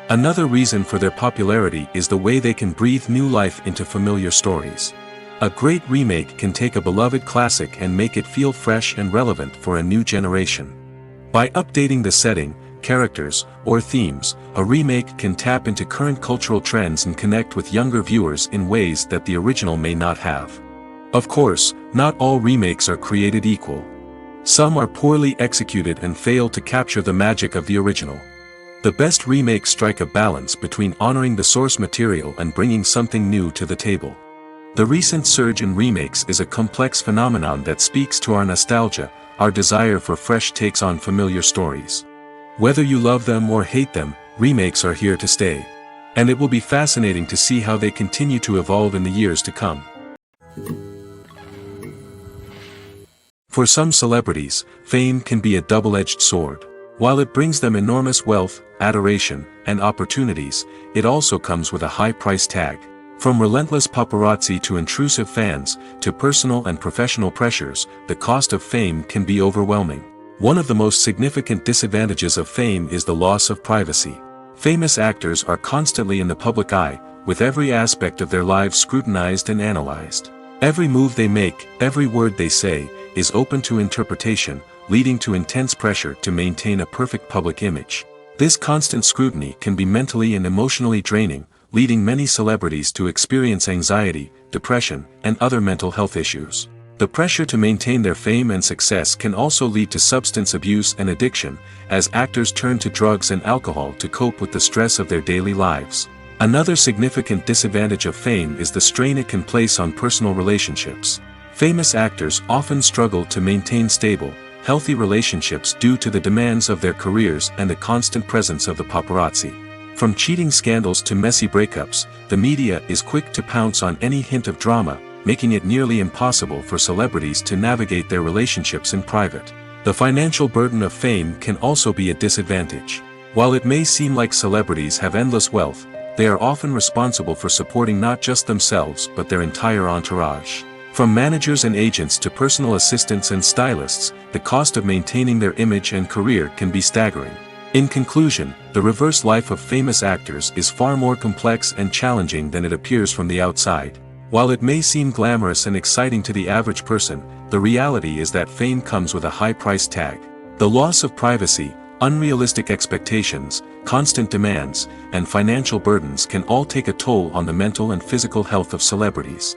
Another reason for their popularity is the way they can breathe new life into familiar stories. A great remake can take a beloved classic and make it feel fresh and relevant for a new generation. By updating the setting, characters, or themes, a remake can tap into current cultural trends and connect with younger viewers in ways that the original may not have. Of course, not all remakes are created equal. Some are poorly executed and fail to capture the magic of the original. The best remakes strike a balance between honoring the source material and bringing something new to the table. The recent surge in remakes is a complex phenomenon that speaks to our nostalgia, our desire for fresh takes on familiar stories. Whether you love them or hate them, remakes are here to stay. And it will be fascinating to see how they continue to evolve in the years to come. For some celebrities, fame can be a double-edged sword. While it brings them enormous wealth, adoration, and opportunities, it also comes with a high price tag. From relentless paparazzi to intrusive fans, to personal and professional pressures, the cost of fame can be overwhelming. One of the most significant disadvantages of fame is the loss of privacy. Famous actors are constantly in the public eye, with every aspect of their lives scrutinized and analyzed. Every move they make, every word they say, is open to interpretation, leading to intense pressure to maintain a perfect public image. This constant scrutiny can be mentally and emotionally draining, leading many celebrities to experience anxiety, depression, and other mental health issues. The pressure to maintain their fame and success can also lead to substance abuse and addiction, as actors turn to drugs and alcohol to cope with the stress of their daily lives. Another significant disadvantage of fame is the strain it can place on personal relationships. Famous actors often struggle to maintain stable, healthy relationships due to the demands of their careers and the constant presence of the paparazzi. From cheating scandals to messy breakups, the media is quick to pounce on any hint of drama, making it nearly impossible for celebrities to navigate their relationships in private. The financial burden of fame can also be a disadvantage. While it may seem like celebrities have endless wealth, they are often responsible for supporting not just themselves but their entire entourage. From managers and agents to personal assistants and stylists, the cost of maintaining their image and career can be staggering. In conclusion, the reverse life of famous actors is far more complex and challenging than it appears from the outside. While it may seem glamorous and exciting to the average person, the reality is that fame comes with a high price tag. The loss of privacy, unrealistic expectations, constant demands, and financial burdens can all take a toll on the mental and physical health of celebrities.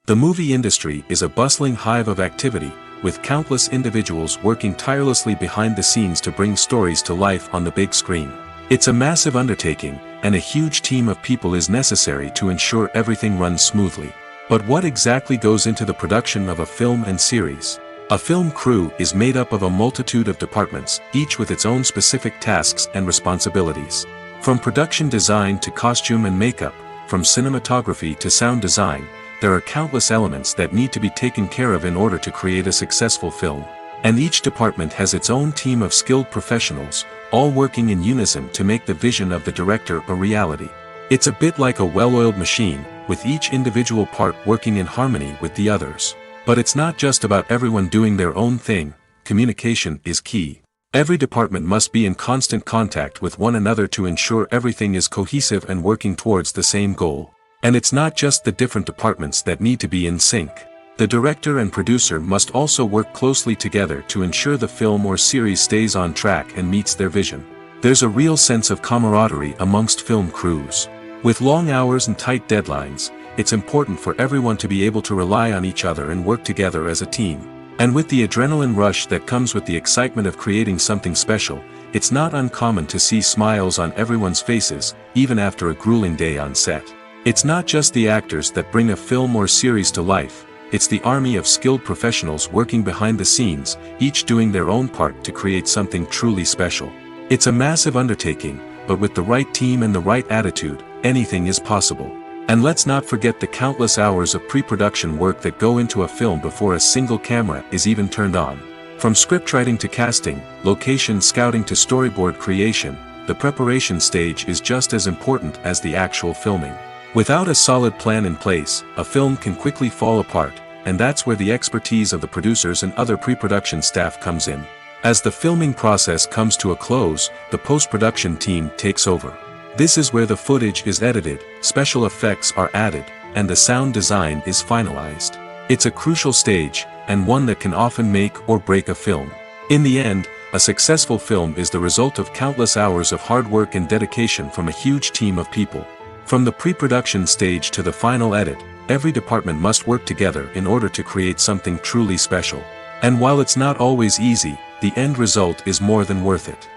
The movie industry is a bustling hive of activity, with countless individuals working tirelessly behind the scenes to bring stories to life on the big screen. It's a massive undertaking, and a huge team of people is necessary to ensure everything runs smoothly. But what exactly goes into the production of a film and series? A film crew is made up of a multitude of departments, each with its own specific tasks and responsibilities. From production design to costume and makeup, from cinematography to sound design, there are countless elements that need to be taken care of in order to create a successful film. And each department has its own team of skilled professionals, all working in unison to make the vision of the director a reality. It's a bit like a well-oiled machine, with each individual part working in harmony with the others. But it's not just about everyone doing their own thing. Communication is key. Every department must be in constant contact with one another to ensure everything is cohesive and working towards the same goal. And it's not just the different departments that need to be in sync. The director and producer must also work closely together to ensure the film or series stays on track and meets their vision. There's a real sense of camaraderie amongst film crews. With long hours and tight deadlines, it's important for everyone to be able to rely on each other and work together as a team. And with the adrenaline rush that comes with the excitement of creating something special, it's not uncommon to see smiles on everyone's faces, even after a grueling day on set. It's not just the actors that bring a film or series to life, it's the army of skilled professionals working behind the scenes, each doing their own part to create something truly special. It's a massive undertaking, but with the right team and the right attitude, anything is possible. And let's not forget the countless hours of pre-production work that go into a film before a single camera is even turned on. From scriptwriting to casting, location scouting to storyboard creation, the preparation stage is just as important as the actual filming. Without a solid plan in place, a film can quickly fall apart, and that's where the expertise of the producers and other pre-production staff comes in. As the filming process comes to a close, the post-production team takes over. This is where the footage is edited, special effects are added, and the sound design is finalized. It's a crucial stage, and one that can often make or break a film. In the end, a successful film is the result of countless hours of hard work and dedication from a huge team of people. From the pre-production stage to the final edit, every department must work together in order to create something truly special. And while it's not always easy, the end result is more than worth it.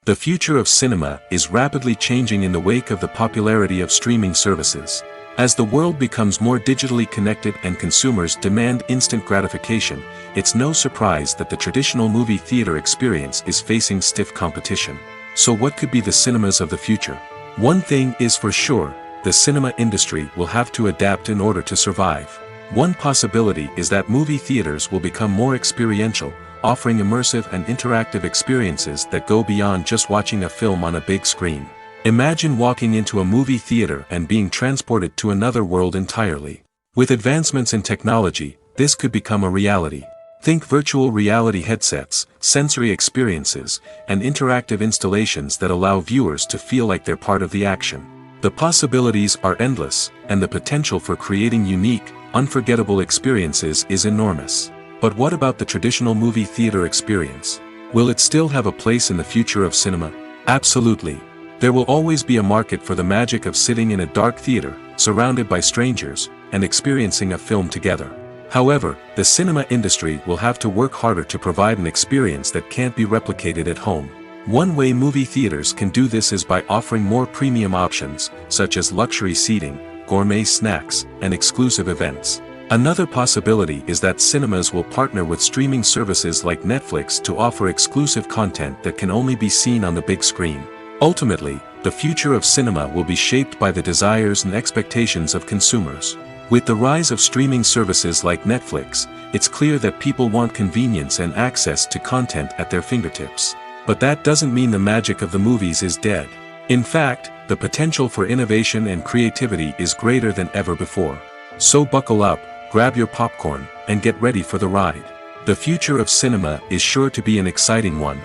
The future of cinema is rapidly changing in the wake of the popularity of streaming services. As the world becomes more digitally connected and consumers demand instant gratification, it's no surprise that the traditional movie theater experience is facing stiff competition. So what could be the cinemas of the future? One thing is for sure, the cinema industry will have to adapt in order to survive. One possibility is that movie theaters will become more experiential, offering immersive and interactive experiences that go beyond just watching a film on a big screen. Imagine walking into a movie theater and being transported to another world entirely. With advancements in technology, this could become a reality. Think virtual reality headsets, sensory experiences, and interactive installations that allow viewers to feel like they're part of the action. The possibilities are endless, and the potential for creating unique, unforgettable experiences is enormous. But what about the traditional movie theater experience? Will it still have a place in the future of cinema? Absolutely. There will always be a market for the magic of sitting in a dark theater, surrounded by strangers, and experiencing a film together. However, the cinema industry will have to work harder to provide an experience that can't be replicated at home. One way movie theaters can do this is by offering more premium options, such as luxury seating, gourmet snacks, and exclusive events. Another possibility is that cinemas will partner with streaming services like Netflix to offer exclusive content that can only be seen on the big screen. Ultimately, the future of cinema will be shaped by the desires and expectations of consumers. With the rise of streaming services like Netflix, it's clear that people want convenience and access to content at their fingertips. But that doesn't mean the magic of the movies is dead. In fact, the potential for innovation and creativity is greater than ever before. So buckle up, grab your popcorn, and get ready for the ride. The future of cinema is sure to be an exciting one.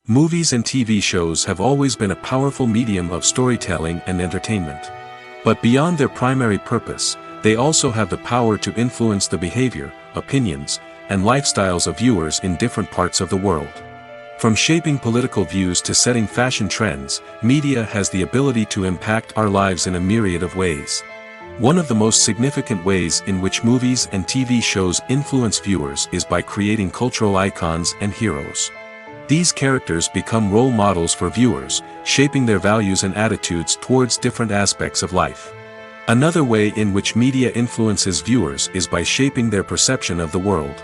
Movies and TV shows have always been a powerful medium of storytelling and entertainment. But beyond their primary purpose, they also have the power to influence the behavior, opinions, and lifestyles of viewers in different parts of the world. From shaping political views to setting fashion trends, media has the ability to impact our lives in a myriad of ways. One of the most significant ways in which movies and TV shows influence viewers is by creating cultural icons and heroes. These characters become role models for viewers, shaping their values and attitudes towards different aspects of life. Another way in which media influences viewers is by shaping their perception of the world.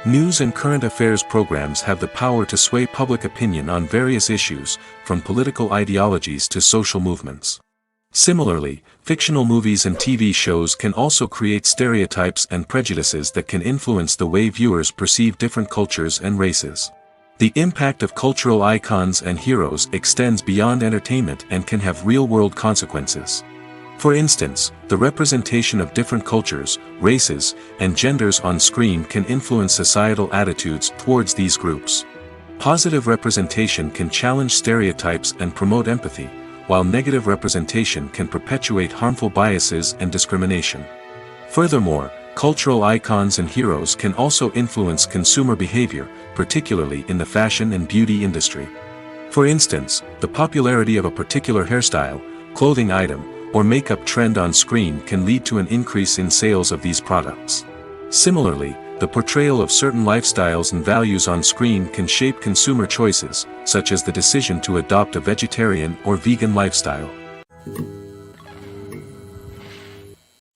News and current affairs programs have the power to sway public opinion on various issues, from political ideologies to social movements. Similarly, fictional movies and TV shows can also create stereotypes and prejudices that can influence the way viewers perceive different cultures and races. The impact of cultural icons and heroes extends beyond entertainment and can have real-world consequences. For instance, the representation of different cultures, races, and genders on screen can influence societal attitudes towards these groups. Positive representation can challenge stereotypes and promote empathy, while negative representation can perpetuate harmful biases and discrimination. Furthermore, cultural icons and heroes can also influence consumer behavior, particularly in the fashion and beauty industry. For instance, the popularity of a particular hairstyle, clothing item, or makeup trend on screen can lead to an increase in sales of these products. Similarly, the portrayal of certain lifestyles and values on screen can shape consumer choices, such as the decision to adopt a vegetarian or vegan lifestyle.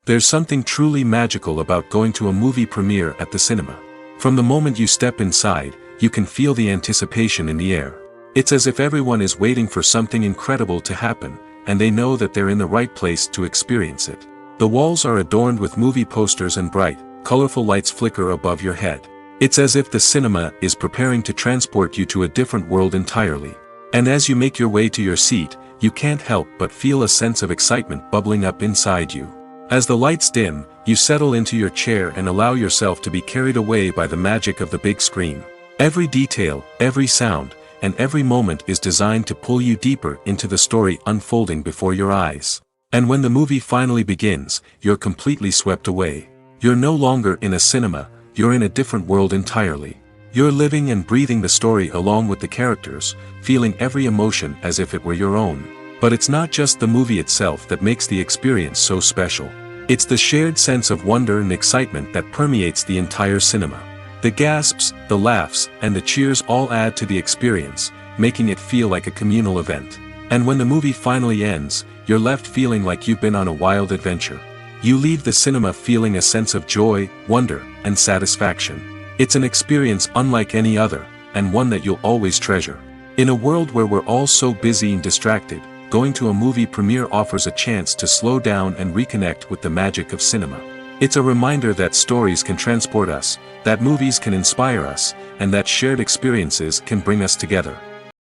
There's something truly magical about going to a movie premiere at the cinema. From the moment you step inside, you can feel the anticipation in the air. It's as if everyone is waiting for something incredible to happen, and they know that they're in the right place to experience it. The walls are adorned with movie posters and bright, colorful lights flicker above your head. It's as if the cinema is preparing to transport you to a different world entirely. And as you make your way to your seat, you can't help but feel a sense of excitement bubbling up inside you. As the lights dim, you settle into your chair and allow yourself to be carried away by the magic of the big screen. Every detail, every sound, and every moment is designed to pull you deeper into the story unfolding before your eyes. And when the movie finally begins, you're completely swept away. You're no longer in a cinema, you're in a different world entirely. You're living and breathing the story along with the characters, feeling every emotion as if it were your own. But it's not just the movie itself that makes the experience so special. It's the shared sense of wonder and excitement that permeates the entire cinema. The gasps, the laughs, and the cheers all add to the experience, making it feel like a communal event. And when the movie finally ends, you're left feeling like you've been on a wild adventure. You leave the cinema feeling a sense of joy, wonder, and satisfaction. It's an experience unlike any other, and one that you'll always treasure. In a world where we're all so busy and distracted, going to a movie premiere offers a chance to slow down and reconnect with the magic of cinema. It's a reminder that stories can transport us, that movies can inspire us, and that shared experiences can bring us together.